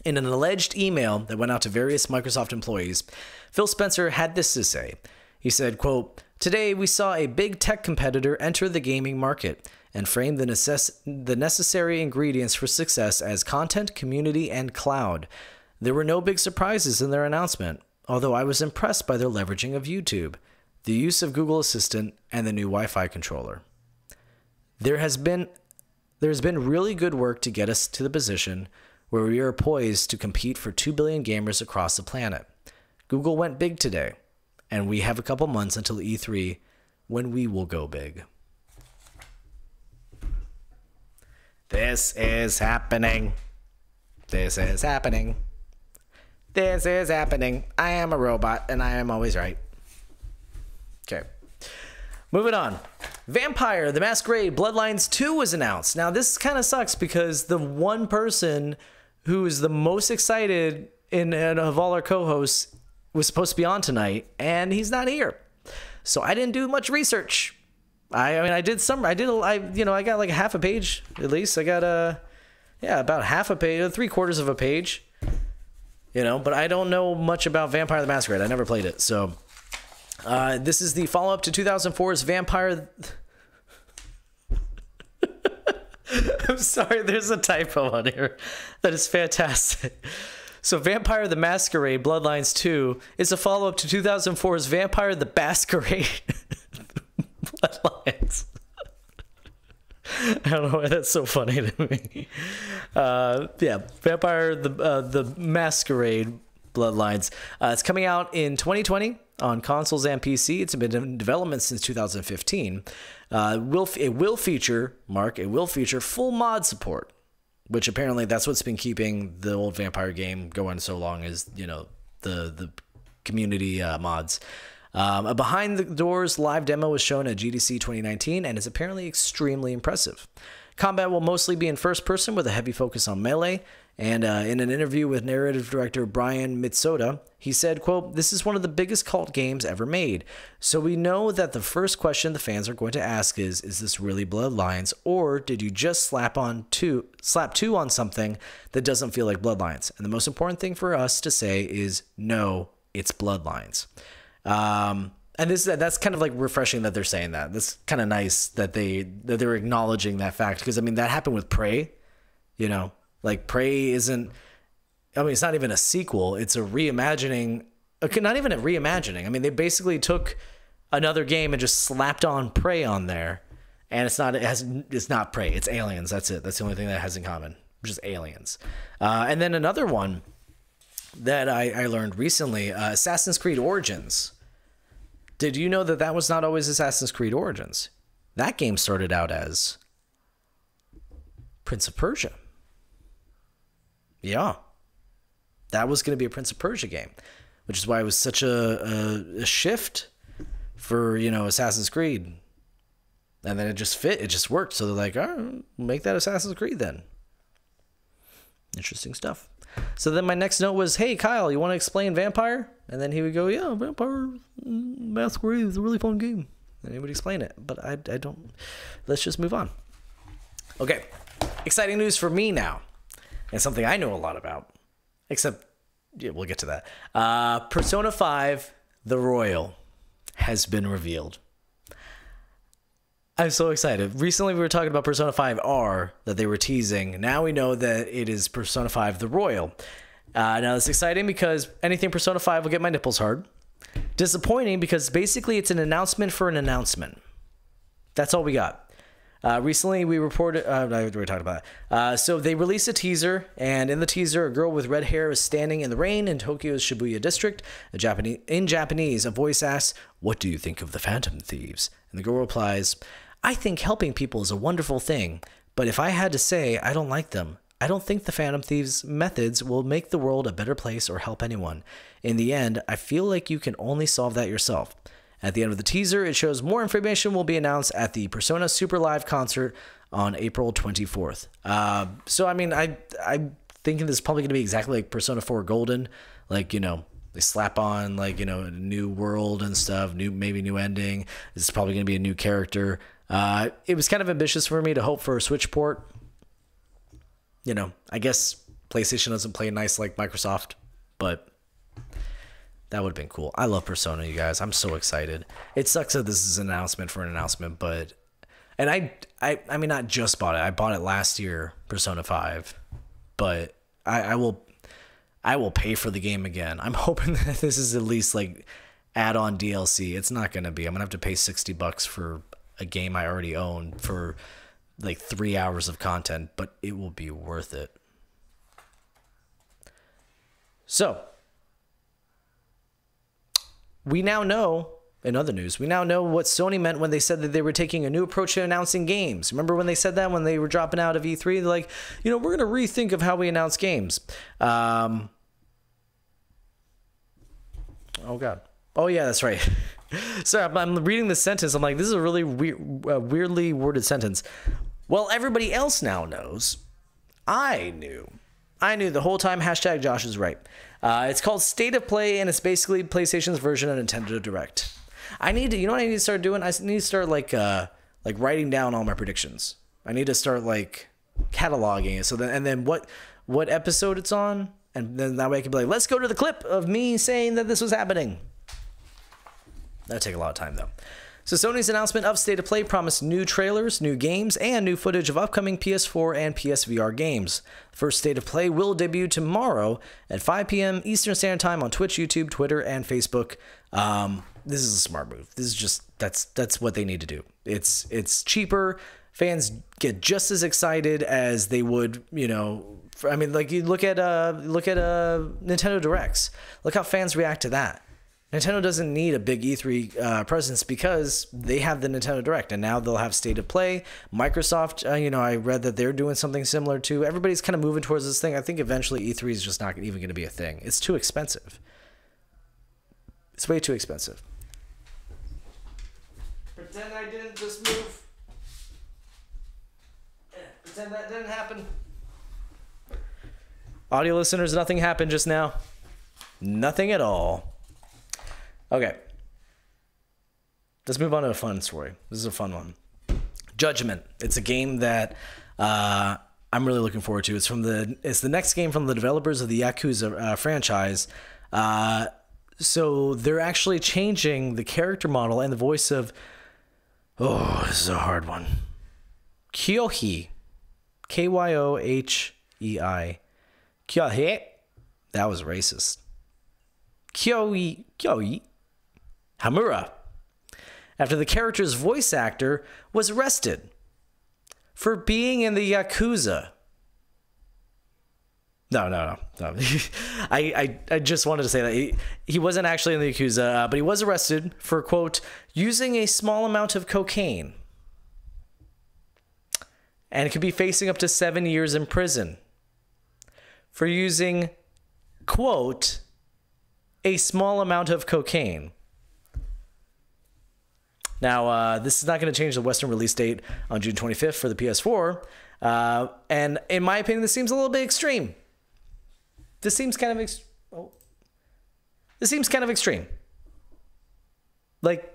In an alleged email that went out to various Microsoft employees, Phil Spencer had this to say. He said, quote, "Today we saw a big tech competitor enter the gaming market and frame the necessary ingredients for success as content, community, and cloud. There were no big surprises in their announcement, although I was impressed by their leveraging of YouTube, the use of Google Assistant, and the new Wi-Fi controller. There has been really good work to get us to the position where we are poised to compete for 2 billion gamers across the planet. Google went big today, and we have a couple months until E3 when we will go big." This is happening. This is happening. This is happening. I am a robot, and I am always right. Okay. Moving on. Vampire: The Masquerade Bloodlines 2 was announced. Now, this kind of sucks because the one person who is the most excited of all our co-hosts was supposed to be on tonight, and he's not here. So I didn't do much research. I got like half a page at least. I got about half a page, 3/4 of a page. But I don't know much about Vampire the Masquerade. I never played it. So this is the follow-up to 2004's Vampire. I'm sorry, there's a typo on here. That is fantastic. So Vampire the Masquerade Bloodlines 2 is a follow-up to 2004's Vampire the Masquerade Bloodlines. I don't know why that's so funny to me. Vampire the Masquerade Bloodlines. It's coming out in 2020 on consoles and PC. It's been in development since 2015. It will feature full mod support, which apparently that's what's been keeping the old Vampire game going so long, is the community mods. A behind the doors live demo was shown at GDC 2019 and is apparently extremely impressive. Combat will mostly be in first person with a heavy focus on melee, and in an interview with narrative director Brian Mitsoda, he said, quote, "This is one of the biggest cult games ever made, so we know that the first question the fans are going to ask is this really Bloodlines, or did you just slap two on something that doesn't feel like Bloodlines? And the most important thing for us to say is, no, it's Bloodlines." And that's kind of like refreshing that they're saying that. That's kind of nice that they're acknowledging that fact, because I mean that happened with Prey, like Prey isn't. I mean, it's not even a sequel; it's a reimagining. Okay, not even a reimagining. I mean, they basically took another game and just slapped on Prey on there, and it's not Prey. It's Aliens. That's it. That's the only thing that it has in common, which is Aliens. And then another one that I learned recently, Assassin's Creed Origins. Did you know that was not always Assassin's Creed Origins? That game started out as Prince of Persia. Yeah. That was going to be a Prince of Persia game, which is why it was such a shift for, Assassin's Creed. And then it just fit. It just worked. So they're like, all right, make that Assassin's Creed then. Interesting stuff. So then my next note was, hey, Kyle, you want to explain Vampire? And then he would go, yeah, Vampire Masquerade is a really fun game. And he would explain it. But I don't. Let's just move on. Okay. Exciting news for me now. And something I know a lot about. Except, yeah, we'll get to that. Persona 5, The Royal, has been revealed. I'm so excited. Recently, we were talking about Persona 5 R that they were teasing. Now we know that it is Persona 5 The Royal. Now, it's exciting because anything Persona 5 will get my nipples hard. Disappointing because basically it's an announcement for an announcement. That's all we got. Recently, we reported... we talked about it. So they released a teaser, and in the teaser, a girl with red hair is standing in the rain in Tokyo's Shibuya district. In Japanese, a voice asks, "What do you think of the Phantom Thieves?" And the girl replies, "I think helping people is a wonderful thing, but if I had to say, I don't like them. I don't think the Phantom Thieves' methods will make the world a better place or help anyone. In the end, I feel like you can only solve that yourself." At the end of the teaser, it shows more information will be announced at the Persona Super Live concert on April 24th. So, I mean, I'm thinking this is probably going to be exactly like Persona 4 Golden. Like, you know, they slap on, like, you know, a new world and stuff, maybe new ending. This is probably going to be a new character. It was kind of ambitious for me to hope for a Switch port. You know, I guess PlayStation doesn't play nice like Microsoft, but that would have been cool. I love Persona, you guys. I'm so excited. It sucks that this is an announcement for an announcement, but... And I mean, not just bought it. I bought it last year, Persona 5. But I will pay for the game again. I'm hoping that this is at least, like, add-on DLC. It's not going to be. I'm going to have to pay $60 for a game I already own for, like, 3 hours of content. But it will be worth it. So... we now know, in other news, we now know what Sony meant when they said that they were taking a new approach to announcing games. Remember when they said that when they were dropping out of E3? They're like, you know, we're going to rethink of how we announce games. Oh, God. Oh, yeah, that's right. Sorry, I'm reading this sentence. I'm like, this is a really weirdly worded sentence. Well, everybody else now knows. I knew the whole time. Hashtag Josh is right. It's called State of Play, and it's basically PlayStation's version of Nintendo Direct. You know what I need to start doing? I need to start like writing down all my predictions. I need to start like cataloging it. So then, and then what episode it's on, and then that way I can be like, let's go to the clip of me saying that this was happening. That'd take a lot of time though. So Sony's announcement of State of Play promised new trailers, new games, and new footage of upcoming PS4 and PSVR games. The first State of Play will debut tomorrow at 5 p.m. Eastern Standard Time on Twitch, YouTube, Twitter, and Facebook. This is a smart move. This is just that's what they need to do. It's cheaper. Fans get just as excited as they would, you know. I mean, like you look at Nintendo Directs. Look how fans react to that. Nintendo doesn't need a big E3 presence because they have the Nintendo Direct, and now they'll have State of Play. Microsoft, you know, I read that they're doing something similar too. Everybody's kind of moving towards this thing. I think eventually E3 is just not even going to be a thing. It's too expensive. It's way too expensive. Pretend I didn't just move. Pretend that didn't happen. Audio listeners, nothing happened just now. Nothing at all. Okay. Let's move on to a fun story. This is a fun one. Judgment. It's a game that I'm really looking forward to. It's the next game from the developers of the Yakuza franchise. So they're actually changing the character model and the voice of... Oh, this is a hard one. Kyohei. Kyohei. Kyohei. That was racist. Kyohei Hamura, after the character's voice actor was arrested for being in the Yakuza. No. I just wanted to say that he wasn't actually in the Yakuza, but he was arrested for, quote, using a small amount of cocaine. And could be facing up to 7 years in prison for using, quote, a small amount of cocaine. Now, this is not going to change the Western release date on June 25th for the PS4. And in my opinion, this seems a little bit extreme. this seems kind of this seems kind of extreme. Like,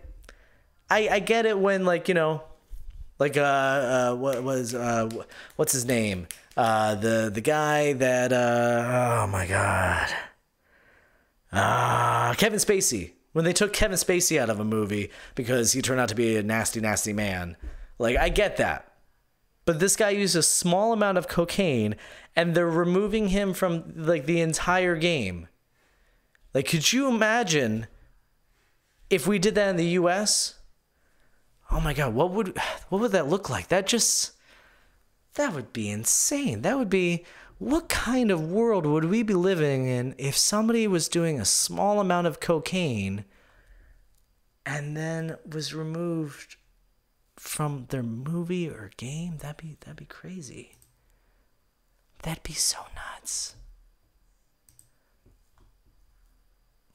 I get it when, like, you know, like what's his name? The guy that oh my god. Kevin Spacey. When they took Kevin Spacey out of a movie because he turned out to be a nasty, nasty man. Like, I get that. But this guy used a small amount of cocaine and they're removing him from, like, the entire game. Like, could you imagine if we did that in the US? Oh my god, what would that look like? That would be insane. That would be, what kind of world would we be living in if somebody was doing a small amount of cocaine and then was removed from their movie or game? That'd be crazy. That'd be so nuts.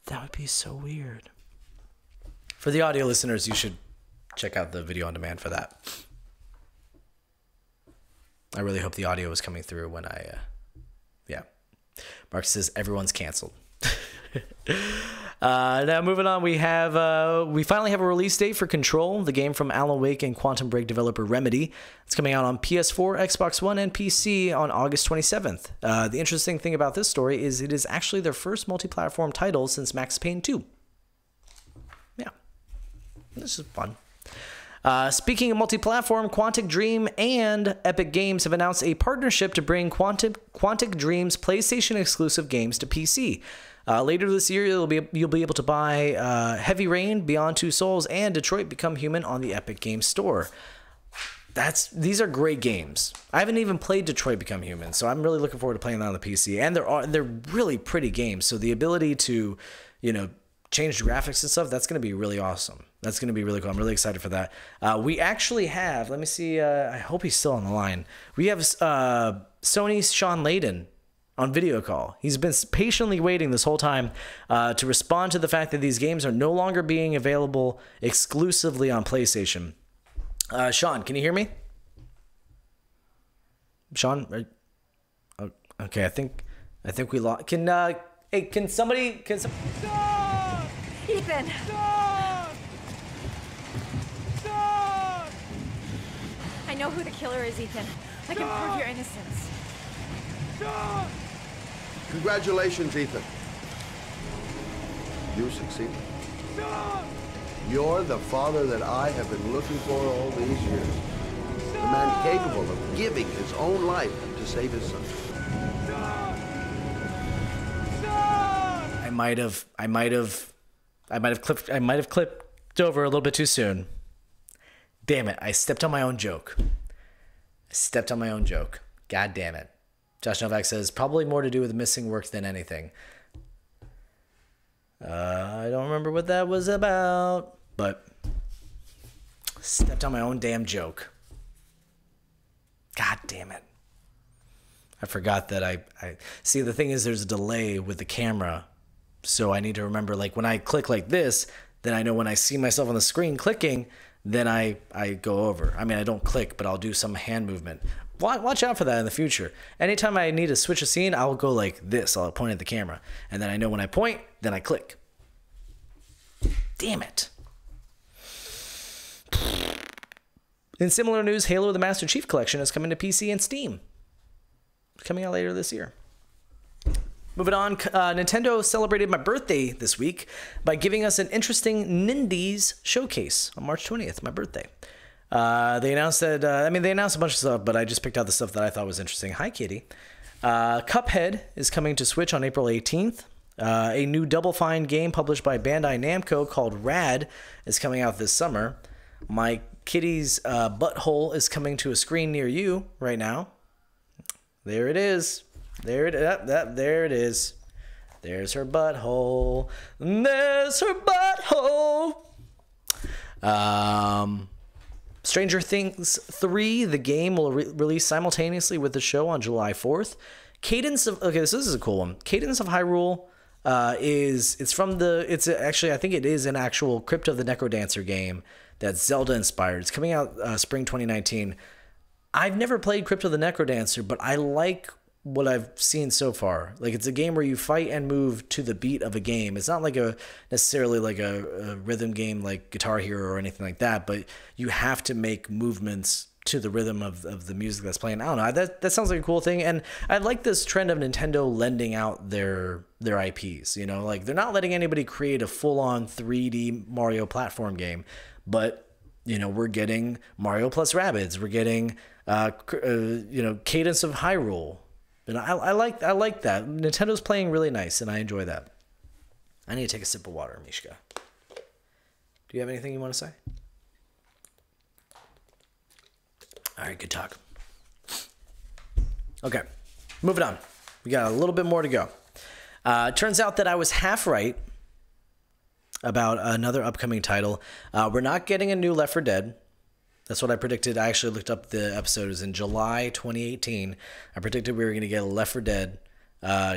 That would be so weird. For the audio listeners, you should check out the video on demand for that. I really hope the audio is coming through when I, yeah. Mark says everyone's canceled. Now moving on, we finally have a release date for Control, the game from Alan Wake and Quantum Break developer Remedy. It's coming out on PS4, Xbox One, and PC on August 27th. The interesting thing about this story is it is actually their first multi-platform title since Max Payne 2. Yeah, this is fun. Speaking of multi-platform, Quantic Dream and Epic Games have announced a partnership to bring Quantic Dream's PlayStation exclusive games to PC. Later this year, you'll be able to buy Heavy Rain, Beyond Two Souls, and Detroit Become Human on the Epic Games Store. These are great games. I haven't even played Detroit Become Human, so I'm really looking forward to playing that on the PC. And they're really pretty games, so the ability to, you know, change graphics and stuff, that's going to be really awesome. That's going to be really cool. I'm really excited for that. We actually have, let me see, I hope he's still on the line. We have Sony's Sean Layden on video call. He's been patiently waiting this whole time to respond to the fact that these games are no longer being available exclusively on PlayStation. Sean, can you hear me? Sean? Okay, I think we lost. Can somebody... Stop! Ethan! Stop! Stop! I know who the killer is, Ethan. I can prove your innocence. Stop! Congratulations, Ethan. You succeeded. Stop! You're the father that I have been looking for all these years. The man capable of giving his own life to save his son. Stop! Stop! I might have clipped over a little bit too soon. Damn it, I stepped on my own joke. God damn it. Josh Novak says, probably more to do with missing work than anything. I don't remember what that was about, but stepped on my own damn joke. God damn it. I forgot that I see, the thing is there's a delay with the camera, so I need to remember, like, when I click like this, then I know when I see myself on the screen clicking, then I go over. I mean, I don't click, but I'll do some hand movement. Watch out for that in the future. Anytime I need to switch a scene, I'll go like this. I'll point at the camera. And then I know when I point, then I click. Damn it. In similar news, Halo the Master Chief Collection is coming to PC and Steam. Coming out later this year. Moving on, Nintendo celebrated my birthday this week by giving us an interesting Nindies showcase on March 20th, my birthday. They announced that, they announced a bunch of stuff, but I just picked out the stuff that I thought was interesting. Hi, kitty. Cuphead is coming to Switch on April 18th. A new Double Fine game published by Bandai Namco called Rad is coming out this summer. My kitty's butthole is coming to a screen near you right now. There it is. There it is. There's her butthole. There's her butthole. Stranger Things 3, the game, will release simultaneously with the show on July 4th. Cadence of... Okay, so this is a cool one. Cadence of Hyrule actually, I think it is an actual Crypt of the Necrodancer game that's Zelda-inspired. It's coming out spring 2019. I've never played Crypt of the Necrodancer, but I like what I've seen so far. Like, it's a game where you fight and move to the beat of a game. It's not like necessarily like a rhythm game like Guitar Hero or anything like that, but you have to make movements to the rhythm of the music that's playing. I don't know. That sounds like a cool thing. And I like this trend of Nintendo lending out their IPs, you know, like they're not letting anybody create a full on 3D Mario platform game, but you know, we're getting Mario plus Rabbids. We're getting, you know, Cadence of Hyrule. And I like that. Nintendo's playing really nice, and I enjoy that. I need to take a sip of water, Mishka. Do you have anything you want to say? All right, good talk. Okay, moving on. We got a little bit more to go. Turns out that I was half right about another upcoming title. We're not getting a new Left 4 Dead. That's what I predicted. I actually looked up the episode. It was in July 2018. I predicted we were going to get a Left 4 Dead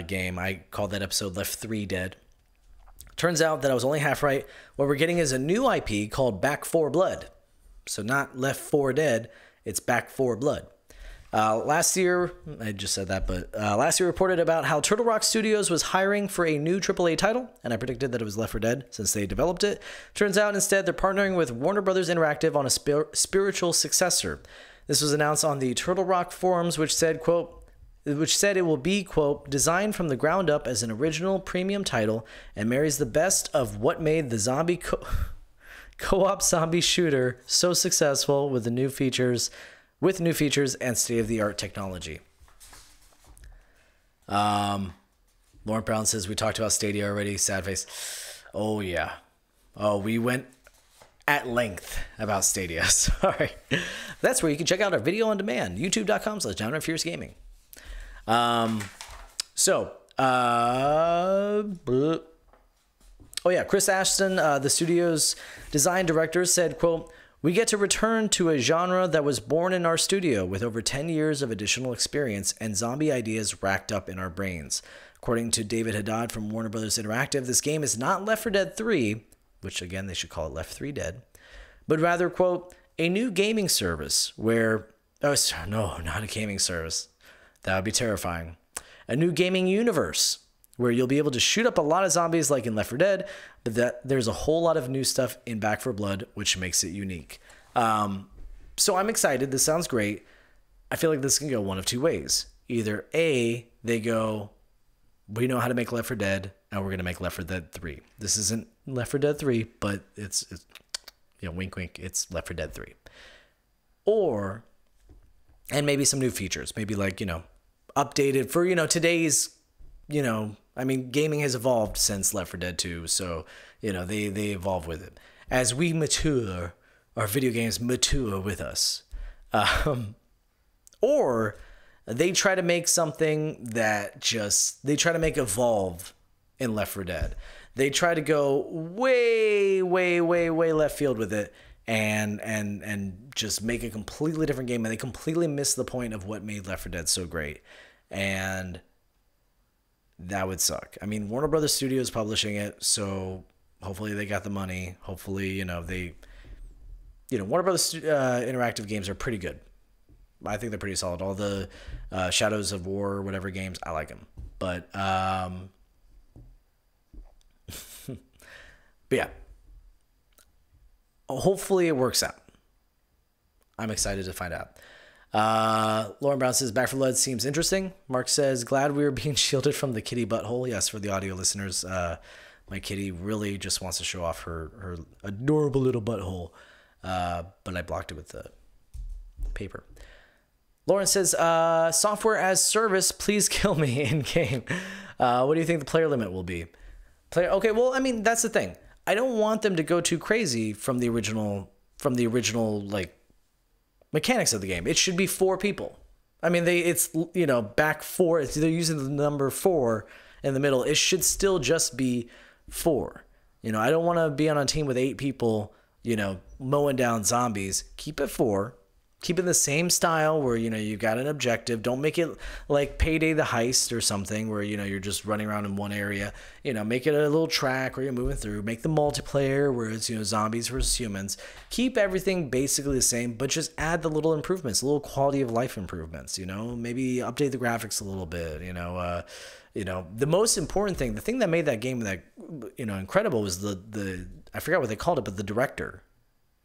game. I called that episode Left 3 Dead. Turns out that I was only half right. What we're getting is a new IP called Back 4 Blood. So not Left 4 Dead, it's Back 4 Blood. Last year, I just said that, but last year reported about how Turtle Rock Studios was hiring for a new AAA title, and I predicted that it was Left 4 Dead since they developed it. Turns out instead they're partnering with Warner Brothers Interactive on a spiritual successor. This was announced on the Turtle Rock forums, which said, quote, it will be, quote, designed from the ground up as an original premium title and marries the best of what made the zombie co-op zombie shooter so successful with new features and state-of-the-art technology. Lauren Brown says, we talked about Stadia already. Sad face. Oh, yeah. Oh, we went at length about Stadia. Sorry. That's where you can check out our video on demand. YouTube.com/DownrightFierceGaming. Oh, yeah. Chris Ashton, the studio's design director, said, quote, we get to return to a genre that was born in our studio with over 10 years of additional experience and zombie ideas racked up in our brains. According to David Haddad from Warner Brothers Interactive, this game is not Left 4 Dead 3, which again, they should call it Left 3 Dead, but rather, quote, a new gaming service where, no, not a gaming service. That would be terrifying. A new gaming universe where you'll be able to shoot up a lot of zombies like in Left 4 Dead, but that there's a whole lot of new stuff in Back 4 Blood, which makes it unique. So I'm excited. This sounds great. I feel like this can go one of two ways. Either A, they go, we know how to make Left 4 Dead, and we're going to make Left 4 Dead 3. This isn't Left 4 Dead 3, but it's you know, wink, wink, it's Left 4 Dead 3. Or, and maybe some new features, maybe like, you know, updated for, you know, today's, you know, I mean, gaming has evolved since Left 4 Dead 2, so, you know, they evolve with it. As we mature, our video games mature with us. Or they try to make something that they try to make evolve in Left 4 Dead. They try to go way, way, way, way left field with it and just make a completely different game, and they completely miss the point of what made Left 4 Dead so great. And that would suck. I mean, Warner Brothers Studios publishing it, so hopefully they got the money. Hopefully, you know, Warner Brothers Interactive games are pretty good. I think they're pretty solid. All the Shadows of War or whatever games, I like them. But yeah, hopefully it works out. I'm excited to find out. Lauren Brown says, Back 4 Blood seems interesting. Mark says, glad we were being shielded from the kitty butthole. Yes, for the audio listeners, my kitty really just wants to show off her adorable little butthole. But I blocked it with the paper. Lauren says, software as service, please kill me in game. What do you think the player limit will be? Okay, well, I mean, that's the thing. I don't want them to go too crazy from the original like mechanics of the game. It should be 4 people. I mean, it's, you know, back 4. They're using the number 4 in the middle. It should still just be 4. You know, I don't want to be on a team with 8 people, you know, mowing down zombies. Keep it 4. Keep it the same style where, you know, you've got an objective. Don't make it like Payday the Heist or something where, you know, you're just running around in one area. You know, make it a little track where you're moving through. Make the multiplayer where it's, you know, zombies versus humans. Keep everything basically the same, but just add the little improvements, little quality of life improvements, you know. Maybe update the graphics a little bit, you know. The most important thing, the thing that made that game that, you know, incredible was the I forgot what they called it, but the director.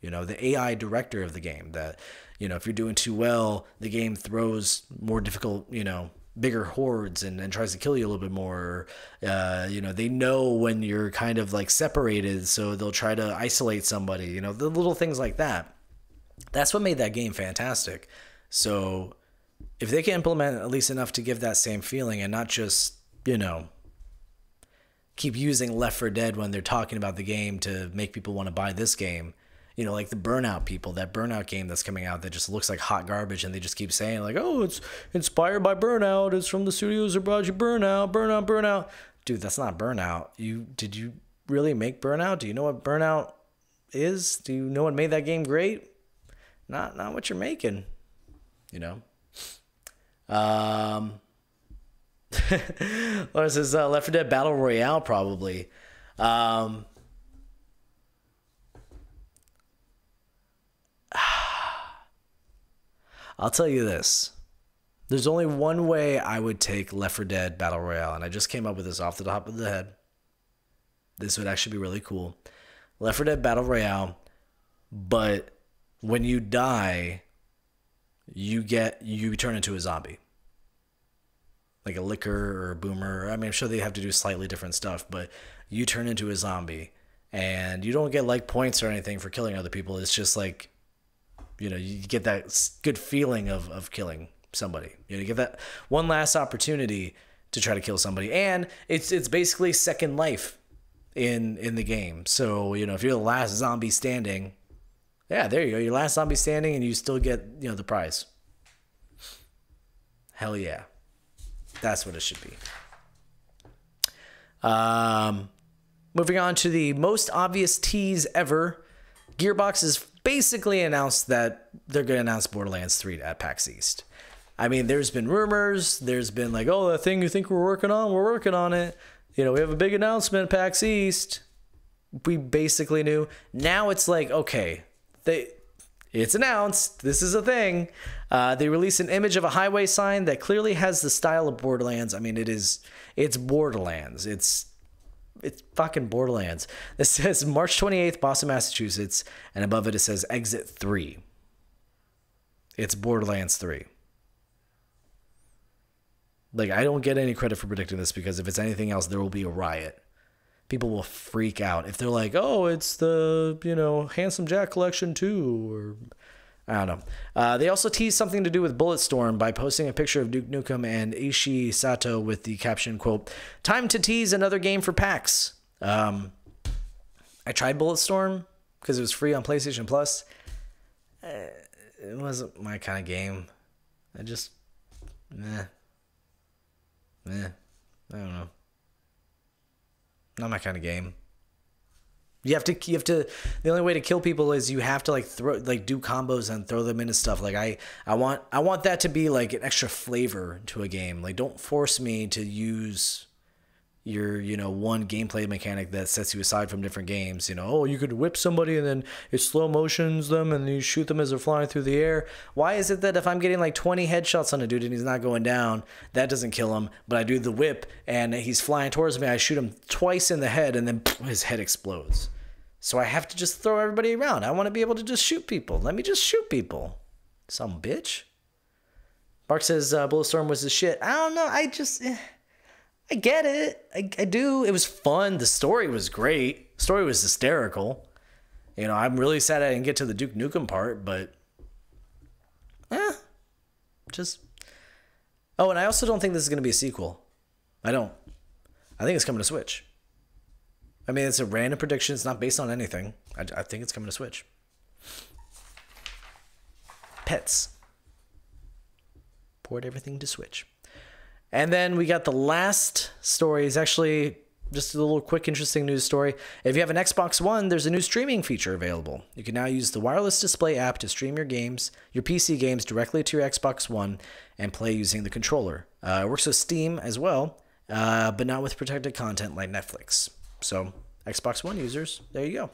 You know, the AI director of the game that, you know, if you're doing too well, the game throws more difficult, you know, bigger hordes and tries to kill you a little bit more. You know, they know when you're kind of like separated, so they'll try to isolate somebody, you know, the little things like that. That's what made that game fantastic. So if they can implement at least enough to give that same feeling and not just, you know, keep using Left 4 Dead when they're talking about the game to make people want to buy this game. You know, like the Burnout people, that Burnout game that's coming out that just looks like hot garbage, and they just keep saying like, oh, it's inspired by Burnout. It's from the studios that brought you Burnout. Dude, that's not Burnout. Did you really make Burnout? Do you know what Burnout is? Do you know what made that game great? Not what you're making, you know. What is this? Left 4 Dead Battle Royale, probably. I'll tell you this. There's only one way I would take Left 4 Dead Battle Royale, and I just came up with this off the top of the head. This would actually be really cool. Left 4 Dead Battle Royale, but when you die, you turn into a zombie. Like a licker or a boomer. I mean, I'm sure they have to do slightly different stuff, but you turn into a zombie, and you don't get like points or anything for killing other people. It's just like, you know, you get that good feeling of killing somebody. You know, you get that one last opportunity to try to kill somebody, and it's basically second life in the game. So, you know, if you're the last zombie standing, yeah, there you go, your last zombie standing, and you still get, you know, the prize. Hell yeah, that's what it should be. Moving on to the most obvious tease ever. Gearbox has basically announced that they're going to announce Borderlands 3 at PAX East. I mean, there's been rumors. There's been like, oh, that thing you think we're working on it. You know, we have a big announcement at PAX East. We basically knew. Now it's like, okay, it's announced. This is a thing. They released an image of a highway sign that clearly has the style of Borderlands. I mean, it's Borderlands. It's fucking Borderlands. It says March 28th, Boston, Massachusetts, and above it says Exit 3. It's Borderlands 3. Like, I don't get any credit for predicting this, because if it's anything else, there will be a riot. People will freak out if they're like, oh, it's the, you know, Handsome Jack Collection 2, or I don't know. They also teased something to do with Bulletstorm by posting a picture of Duke Nukem and Ishii Sato with the caption, quote, "Time to tease another game for PAX." I tried Bulletstorm because it was free on PlayStation Plus. It wasn't my kind of game. I just, I don't know. Not my kind of game. You have to, the only way to kill people is you have to do combos and throw them into stuff. Like I want that to be like an extra flavor to a game. Like, don't force me to use your, you know, one gameplay mechanic that sets you aside from different games. You know, oh, you could whip somebody and then it slow motions them and you shoot them as they're flying through the air. Why is it that if I'm getting like 20 headshots on a dude and he's not going down, that doesn't kill him, but I do the whip and he's flying towards me, I shoot him twice in the head and then his head explodes. So I have to just throw everybody around. I want to be able to just shoot people. Let me just shoot people. Some bitch. Mark says Bulletstorm was the shit. I don't know. I get it. I do. It was fun. The story was great. The story was hysterical. You know, I'm really sad I didn't get to the Duke Nukem part, but just. Oh, and I also don't think this is going to be a sequel. I don't. I think it's coming to Switch. I mean, it's a random prediction. It's not based on anything. I think it's coming to Switch. Pets. Port everything to Switch. And then we got the last story. Is actually just a little quick, interesting news story. If you have an Xbox One, there's a new streaming feature available. You can now use the wireless display app to stream your games, your PC games, directly to your Xbox One and play using the controller. It works with Steam as well, but not with protected content like Netflix. So, Xbox One users, there you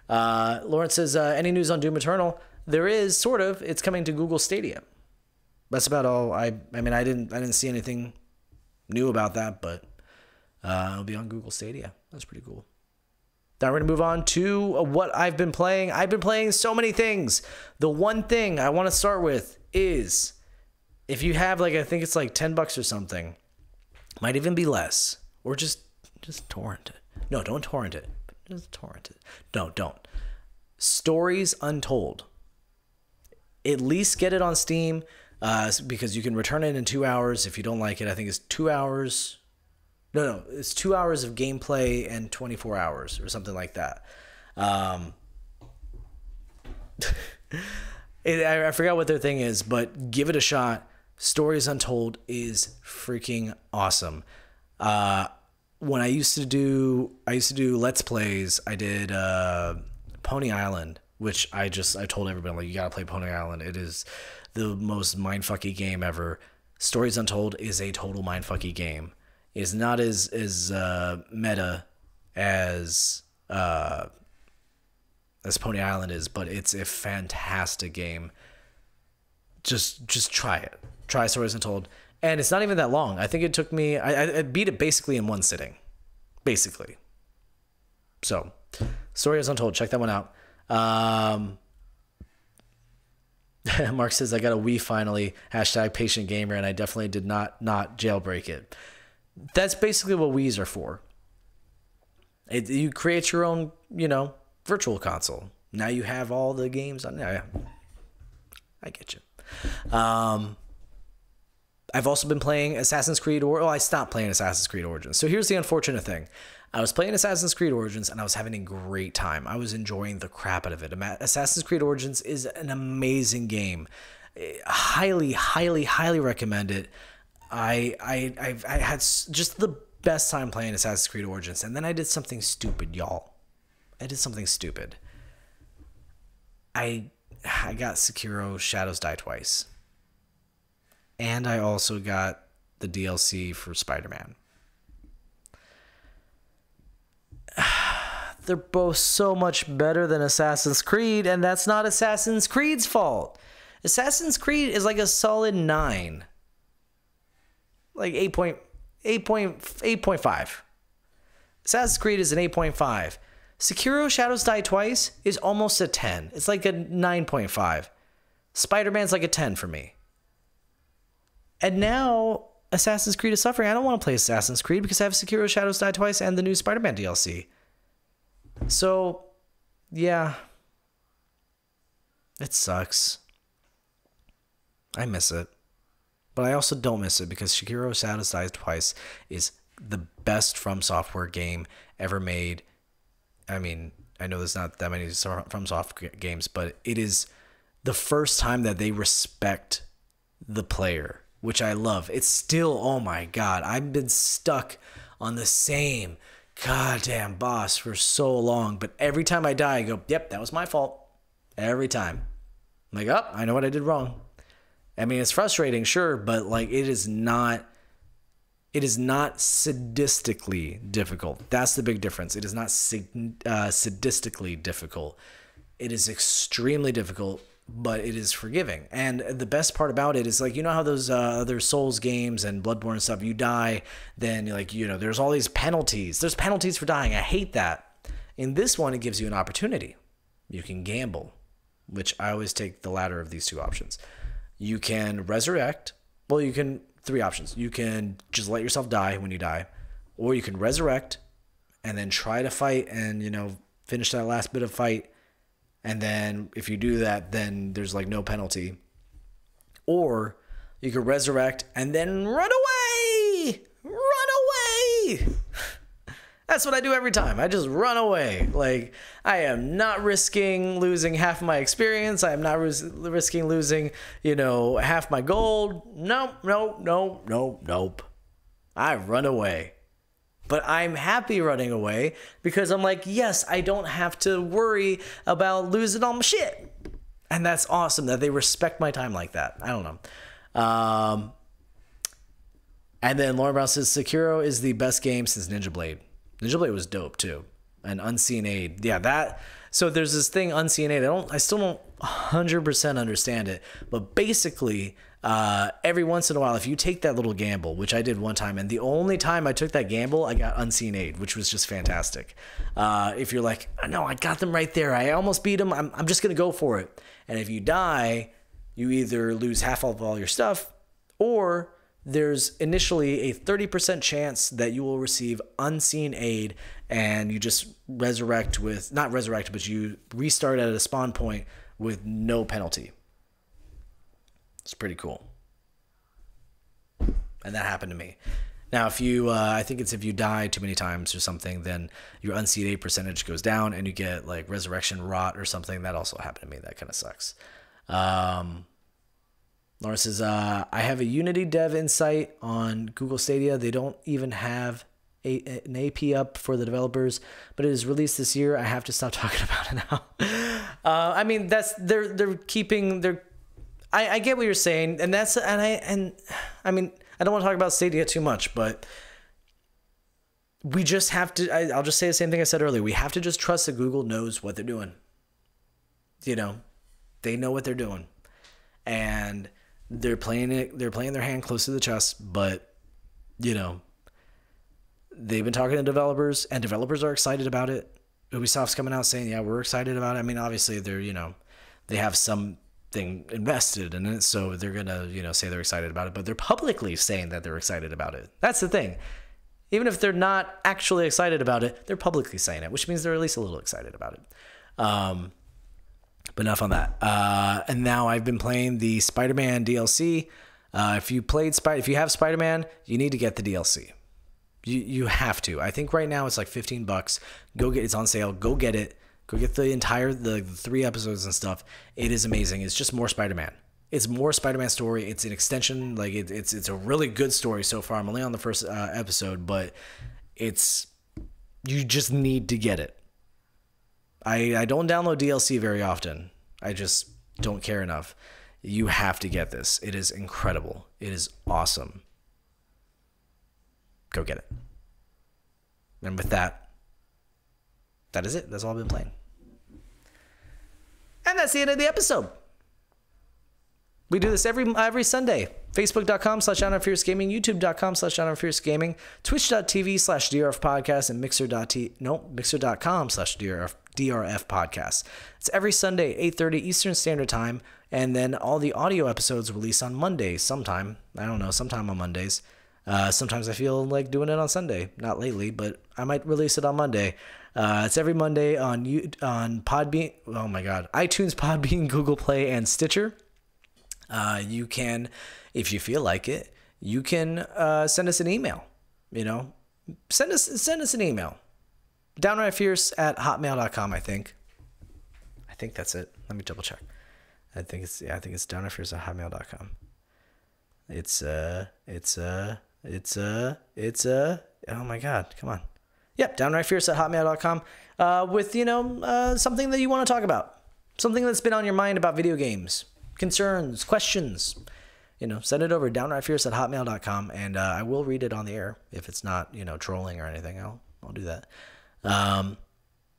go. Lawrence says, any news on Doom Eternal? There is, sort of. It's coming to Google Stadia. That's about all. I mean, I didn't see anything new about that, but it'll be on Google Stadia. That's pretty cool. Now we're going to move on to what I've been playing. I've been playing so many things. The one thing I want to start with is, if you have, like, I think it's like $10 or something, might even be less, or just torrent it. No, don't torrent it. Just torrent it. No, don't. Stories Untold. At least get it on Steam, because you can return it in 2 hours if you don't like it. I think it's 2 hours. No, it's 2 hours of gameplay and 24 hours or something like that. I forgot what their thing is, but give it a shot. Stories Untold is freaking awesome. When I used to do Let's Plays, I did Pony Island, which I told everybody, like, you gotta play Pony Island. It is the most mindfucky game ever. Stories Untold is a total mindfucky game. It's not as meta as Pony Island is, but it's a fantastic game. Just try it. Try Stories Untold. And it's not even that long. I think it took me... I beat it basically in one sitting. Basically. So, Stories Untold. Check that one out. Mark says, I got a Wii finally. # patient gamer, and I definitely did not jailbreak it. That's basically what Wiis are for. You create your own, virtual console. Now you have all the games on there. Yeah. I get you. I've also been playing Assassin's Creed, I stopped playing Assassin's Creed Origins. So here's the unfortunate thing. I was playing Assassin's Creed Origins, and I was having a great time. I was enjoying the crap out of it. Assassin's Creed Origins is an amazing game. Highly, highly, highly recommend it. I had just the best time playing Assassin's Creed Origins, and then I did something stupid, y'all. I did something stupid. I got Sekiro Shadows Die Twice. And I also got the DLC for Spider-Man. They're both so much better than Assassin's Creed, and that's not Assassin's Creed's fault. Assassin's Creed is like a solid 9. Like 8.5. Assassin's Creed is an 8.5. Sekiro Shadows Die Twice is almost a 10. It's like a 9.5. Spider-Man's like a 10 for me. And now Assassin's Creed is suffering. I don't want to play Assassin's Creed because I have Sekiro Shadows Die Twice and the new Spider-Man DLC. So, yeah. It sucks. I miss it. But I also don't miss it because Sekiro Shadows Die Twice is the best From Software game ever made. I mean, I know there's not that many From Software games, but it is the first time that they respect the player, which I love. It's still, oh my God, I've been stuck on the same goddamn boss for so long, but every time I die, I go, yep, that was my fault. Every time. I'm like, oh, I know what I did wrong. I mean, it's frustrating, sure, but like it is not sadistically difficult. That's the big difference. It is not sadistically difficult. It is extremely difficult, but it is forgiving. And the best part about it is, like, you know how those other Souls games and Bloodborne and stuff, you die, then there's all these penalties. There's penalties for dying. I hate that. In this one, it gives you an opportunity. You can gamble, which I always take the latter of these two options. You can resurrect. Well, you can, 3 options. You can just let yourself die when you die, or you can resurrect and then try to fight and, finish that last bit of fight. And then if you do that, then there's like no penalty. Or you can resurrect and then run away. Run away. That's what I do every time. I just run away. Like, I am not risking losing half my experience. I am not risking losing, half my gold. Nope. I run away. but I'm happy running away because I'm like, yes, I don't have to worry about losing all my shit. And that's awesome that they respect my time like that. I don't know. And then Lauren Brown says Sekiro is the best game since Ninja Blade. Ninja Blade was dope too. And Unseen Aid. Yeah, that. So there's this thing, Unseen Aid. I still don't 100% understand it. But basically, every once in a while, if you take that little gamble, which I did one time, and the only time I took that gamble, I got Unseen Aid, which was just fantastic. If you're like, no, I got them right there. I almost beat them. I'm just going to go for it. And if you die, you either lose half of all your stuff, or there's initially a 30% chance that you will receive Unseen Aid, and you just resurrect with, not resurrect, but you restart at a spawn point with no penalty. It's pretty cool. And that happened to me. Now, if you, I think it's if you die too many times or something, then your Unseen Aid percentage goes down and you get like resurrection rot or something. That also happened to me. That kind of sucks. Laura says, I have a Unity dev insight on Google Stadia. They don't even have an AP up for the developers, but it is released this year. I have to stop talking about it now. I mean, that's, they're keeping their, I get what you're saying. And that's, I mean, I don't want to talk about Stadia too much, but we just have to, I'll just say the same thing I said earlier. We have to just trust that Google knows what they're doing. You know, they know what they're doing. And they're playing their hand close to the chest, but you know, they've been talking to developers and developers are excited about it. Ubisoft's coming out saying, yeah, we're excited about it. I mean, obviously they're, you know, they have something invested in it, so they're going to, you know, say they're excited about it, but they're publicly saying that they're excited about it. That's the thing. Even if they're not actually excited about it, they're publicly saying it, which means they're at least a little excited about it. But enough on that. And now I've been playing the Spider-Man DLC. If you have Spider-Man, you need to get the DLC. You have to. I think right now it's like $15. It's on sale. Go get it. Go get the 3 episodes and stuff. It is amazing. It's just more Spider-Man. It's more Spider-Man story. It's an extension. Like it's a really good story so far. I'm only on the first episode, but you just need to get it. I don't download DLC very often. I just don't care enough. You have to get this. It is incredible. It is awesome. Go get it. And with that is it. That's all I've been playing. And that's the end of the episode. We do this every Sunday. Facebook.com/DownOnFierceGaming, YouTube.com/DownOnFierceGaming, Twitch.tv/DRFPodcast, and Mixer.com/DRF Podcast. It's every Sunday, 8:30 Eastern Standard Time, and then all the audio episodes release on Mondays sometime. I don't know, sometime on Mondays. Sometimes I feel like doing it on Sunday. Not lately, but I might release it on Monday. It's every Monday on Podbean. Oh my God. iTunes, Podbean, Google Play, and Stitcher. You can, if you feel like it, you can send us an email. You know, send us an email. downrightfierce@hotmail.com. I think that's it. Let me double check. I think it's downrightfierce@hotmail.com. Oh my God, come on. Yep, downrightfierce@hotmail.com. With, you know, something that you want to talk about, something that's been on your mind about video games, concerns, questions. You know, send it over downrightfierce@hotmail.com, and I will read it on the air if it's not, you know, trolling or anything. I'll do that.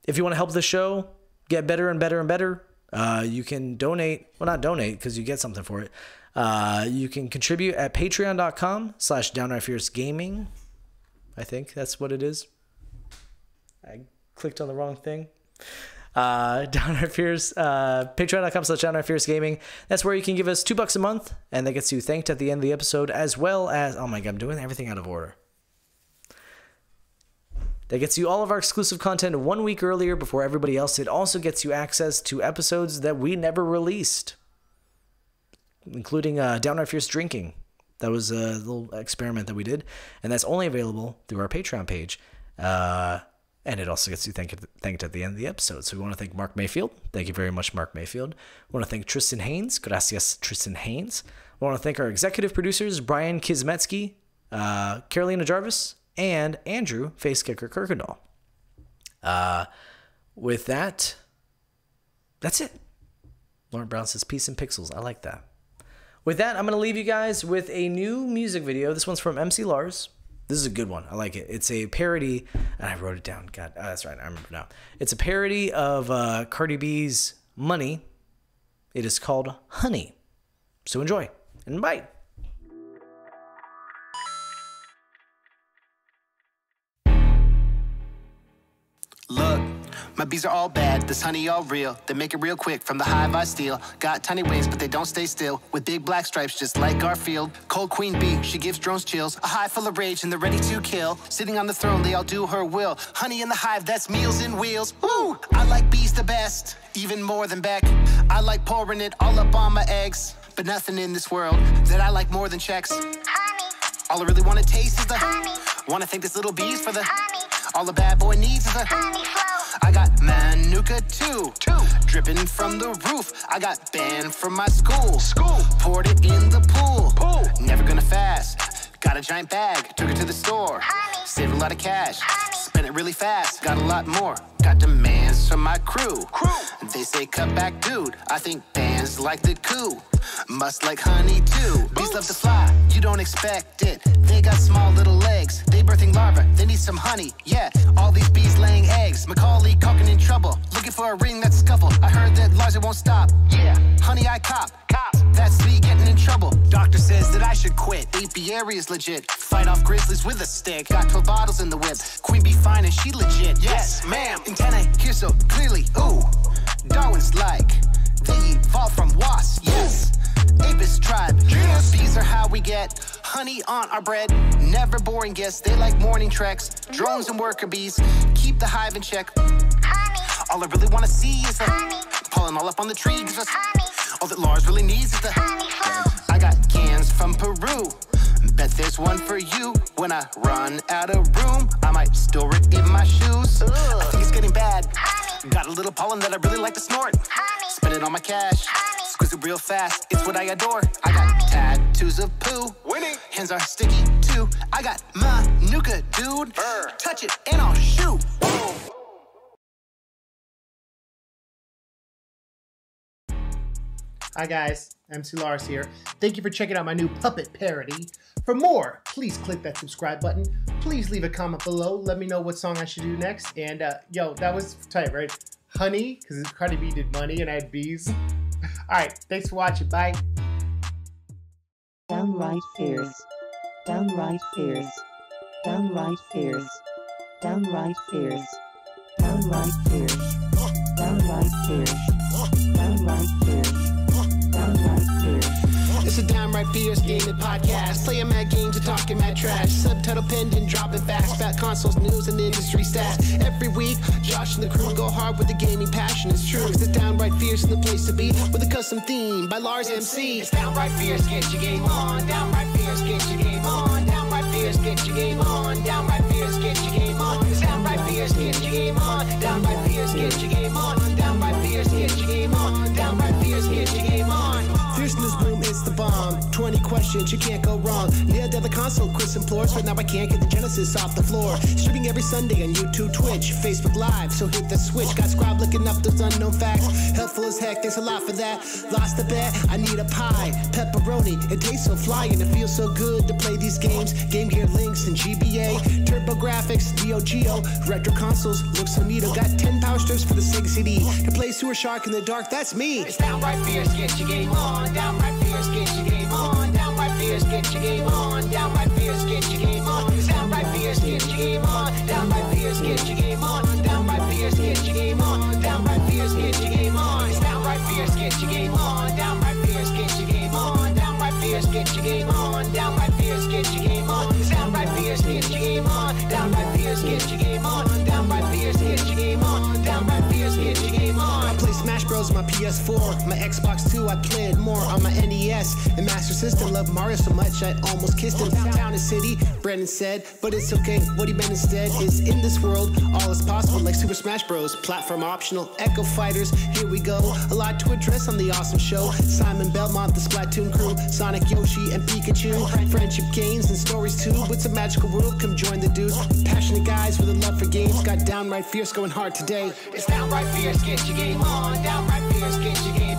If you want to help the show get better and better and better, you can donate. Well, not donate because you get something for it. You can contribute at patreon.com/downrightfiercegaming. I think that's what it is. I clicked on the wrong thing. Patreon.com/downrightfiercegaming. That's where you can give us $2 a month, and that gets you thanked at the end of the episode, as well as, oh my God, I'm doing everything out of order. That gets you all of our exclusive content 1 week earlier before everybody else. It also gets you access to episodes that we never released, including Downright Fierce Drinking. That was a little experiment that we did, and that's only available through our Patreon page. And it also gets you thanked at the end of the episode. So we want to thank Mark Mayfield. Thank you very much, Mark Mayfield. We want to thank Tristan Haynes. Gracias, Tristan Haynes. We want to thank our executive producers, Brian Kizmetsky, Carolina Jarvis, and Andrew, Face Kicker Kirkendall. With that, that's it. Lauren Brown says, peace and pixels. I like that. With that, I'm going to leave you guys with a new music video. This one's from MC Lars. This is a good one. I like it. It's a parody, and I wrote it down. God, that's right. I remember now. It's a parody of Cardi B's Money. It is called Honey. So enjoy, and bye. Look, my bees are all bad, this honey all real. They make it real quick from the hive I steal. Got tiny wings, but they don't stay still. With big black stripes, just like Garfield. Cold queen bee, she gives drones chills. A hive full of rage, and they're ready to kill. Sitting on the throne, they all do her will. Honey in the hive, that's meals and wheels. Woo! I like bees the best, even more than Beck. I like pouring it all up on my eggs. But nothing in this world that I like more than checks. Honey. All I really want to taste is the honey. Want to thank this little bees for the honey. All a bad boy needs is a honey flow. I got Manuka too, dripping from the roof. I got banned from my school. Poured it in the pool. Never gonna fast. Got a giant bag, took it to the store. Honey. Saved a lot of cash. Honey. Spent it really fast. Got a lot more. Got demands from my crew. They say cut back, dude. I think bands like the coup. Must like honey too. Bees love to fly, you don't expect it. They got small little legs. They birthing larvae, they need some honey. Yeah, all these bees laying eggs. Macaulay Culkin in trouble, looking for a ring that scuffle. I heard that Larsa won't stop. Yeah, honey I cop. That's me getting in trouble. Doctor says that I should quit. Apiary is legit. Fight off grizzlies with a stick. Got 12 bottles in the whip. Queen bee fine and she legit. Yes, ma'am. Antennae hear so clearly. Ooh, Darwin's like they evolved from wasps. Yes. Apis tribe. Yes. Bees are how we get honey on our bread. Never boring guests. They like morning treks. Drones and worker bees keep the hive in check. Honey. All I really want to see is the honey. Pollen all up on the tree gives us honey. All that Lars really needs is the honey flow. I got cans from Peru. Bet there's one for you. When I run out of room, I might store it in my shoes. I think it's getting bad. Honey. Got a little pollen that I really like to snort. Honey. Spend it on my cash. Honey. Squeeze it real fast. It's what I adore. I got tattoos of poo. Winning. Hands are sticky too. I got Manuka, dude. Touch it and I'll shoot. Boom. Hi guys, MC Lars here. Thank you for checking out my new puppet parody. For more, please click that subscribe button. Please leave a comment below. Let me know what song I should do next. And yo, that was tight, right? Honey, because Cardi B did money and I had bees. Alright, thanks for watching. Bye. Downright fierce. Downright fierce. Downright fierce. Downright fierce. Downright fierce. Downright fierce. Downright fierce. It's a downright fierce gaming podcast. Playing mad games and talking mad trash. Subtitle pinned and dropping facts about consoles, news, and industry stats. Every week, Josh and the crew go hard with the gaming passion. It's true. It's downright fierce in the place to be with a custom theme by Lars MC. It's downright fierce, get your game on. Downright fierce, get your game on. Downright fierce, get your game on. Downright fierce, get your game on. It's downright fierce, get your game on. Downright fierce, get your game on. Downright fierce, get your game on. Downright fierce, get your game on. Fierceness boom, it's the bomb. 20 questions, you can't go wrong. Yeah, the console, Chris implores, but now I can't get the Genesis off the floor. Streaming every Sunday on YouTube, Twitch, Facebook Live, so hit the switch. Got Scribe looking up those unknown facts. Helpful as heck, thanks a lot for that. Lost a bet, I need a pie. Pepperoni, it tastes so fly and it feels so good to play these games. Game Gear links and GBA, Turbo Graphics, Neo Geo, retro consoles, look so neato. Got 10 power strips for the Sega CD. To play Sewer Shark in the dark, that's me. It's downright fierce, get your game on. Downright fierce, get your game on. Downright fierce, get your game on. Downright fierce, get your game on. It's downright fierce, get your game on. Downright fierce, get your game on. Downright fierce, get your game on. Downright fierce, get your game on. It's downright fierce, get your game on. Downright fierce, get your game on. Downright fierce, get your game on. Downright fierce, get your game on. It's downright fierce, get your game on. Downright fierce, get your game on. Downright fierce, get your game on. Downright fierce, get your game on. I play Smash Bros on my PS PS4, my Xbox 2, I played more on my NES. And Master System, loved Mario so much I almost kissed him. Town and city, Brandon said, but it's okay. What he meant instead is in this world, all is possible, like Super Smash Bros. Platform optional, Echo Fighters, here we go. A lot to address on the awesome show. Simon Belmont, the Splatoon crew, Sonic, Yoshi, and Pikachu. Friendship games and stories too. It's a magical world, come join the dudes. Passionate guys with a love for games, got downright fierce going hard today. It's downright fierce, get your game on. Downright fierce, get your game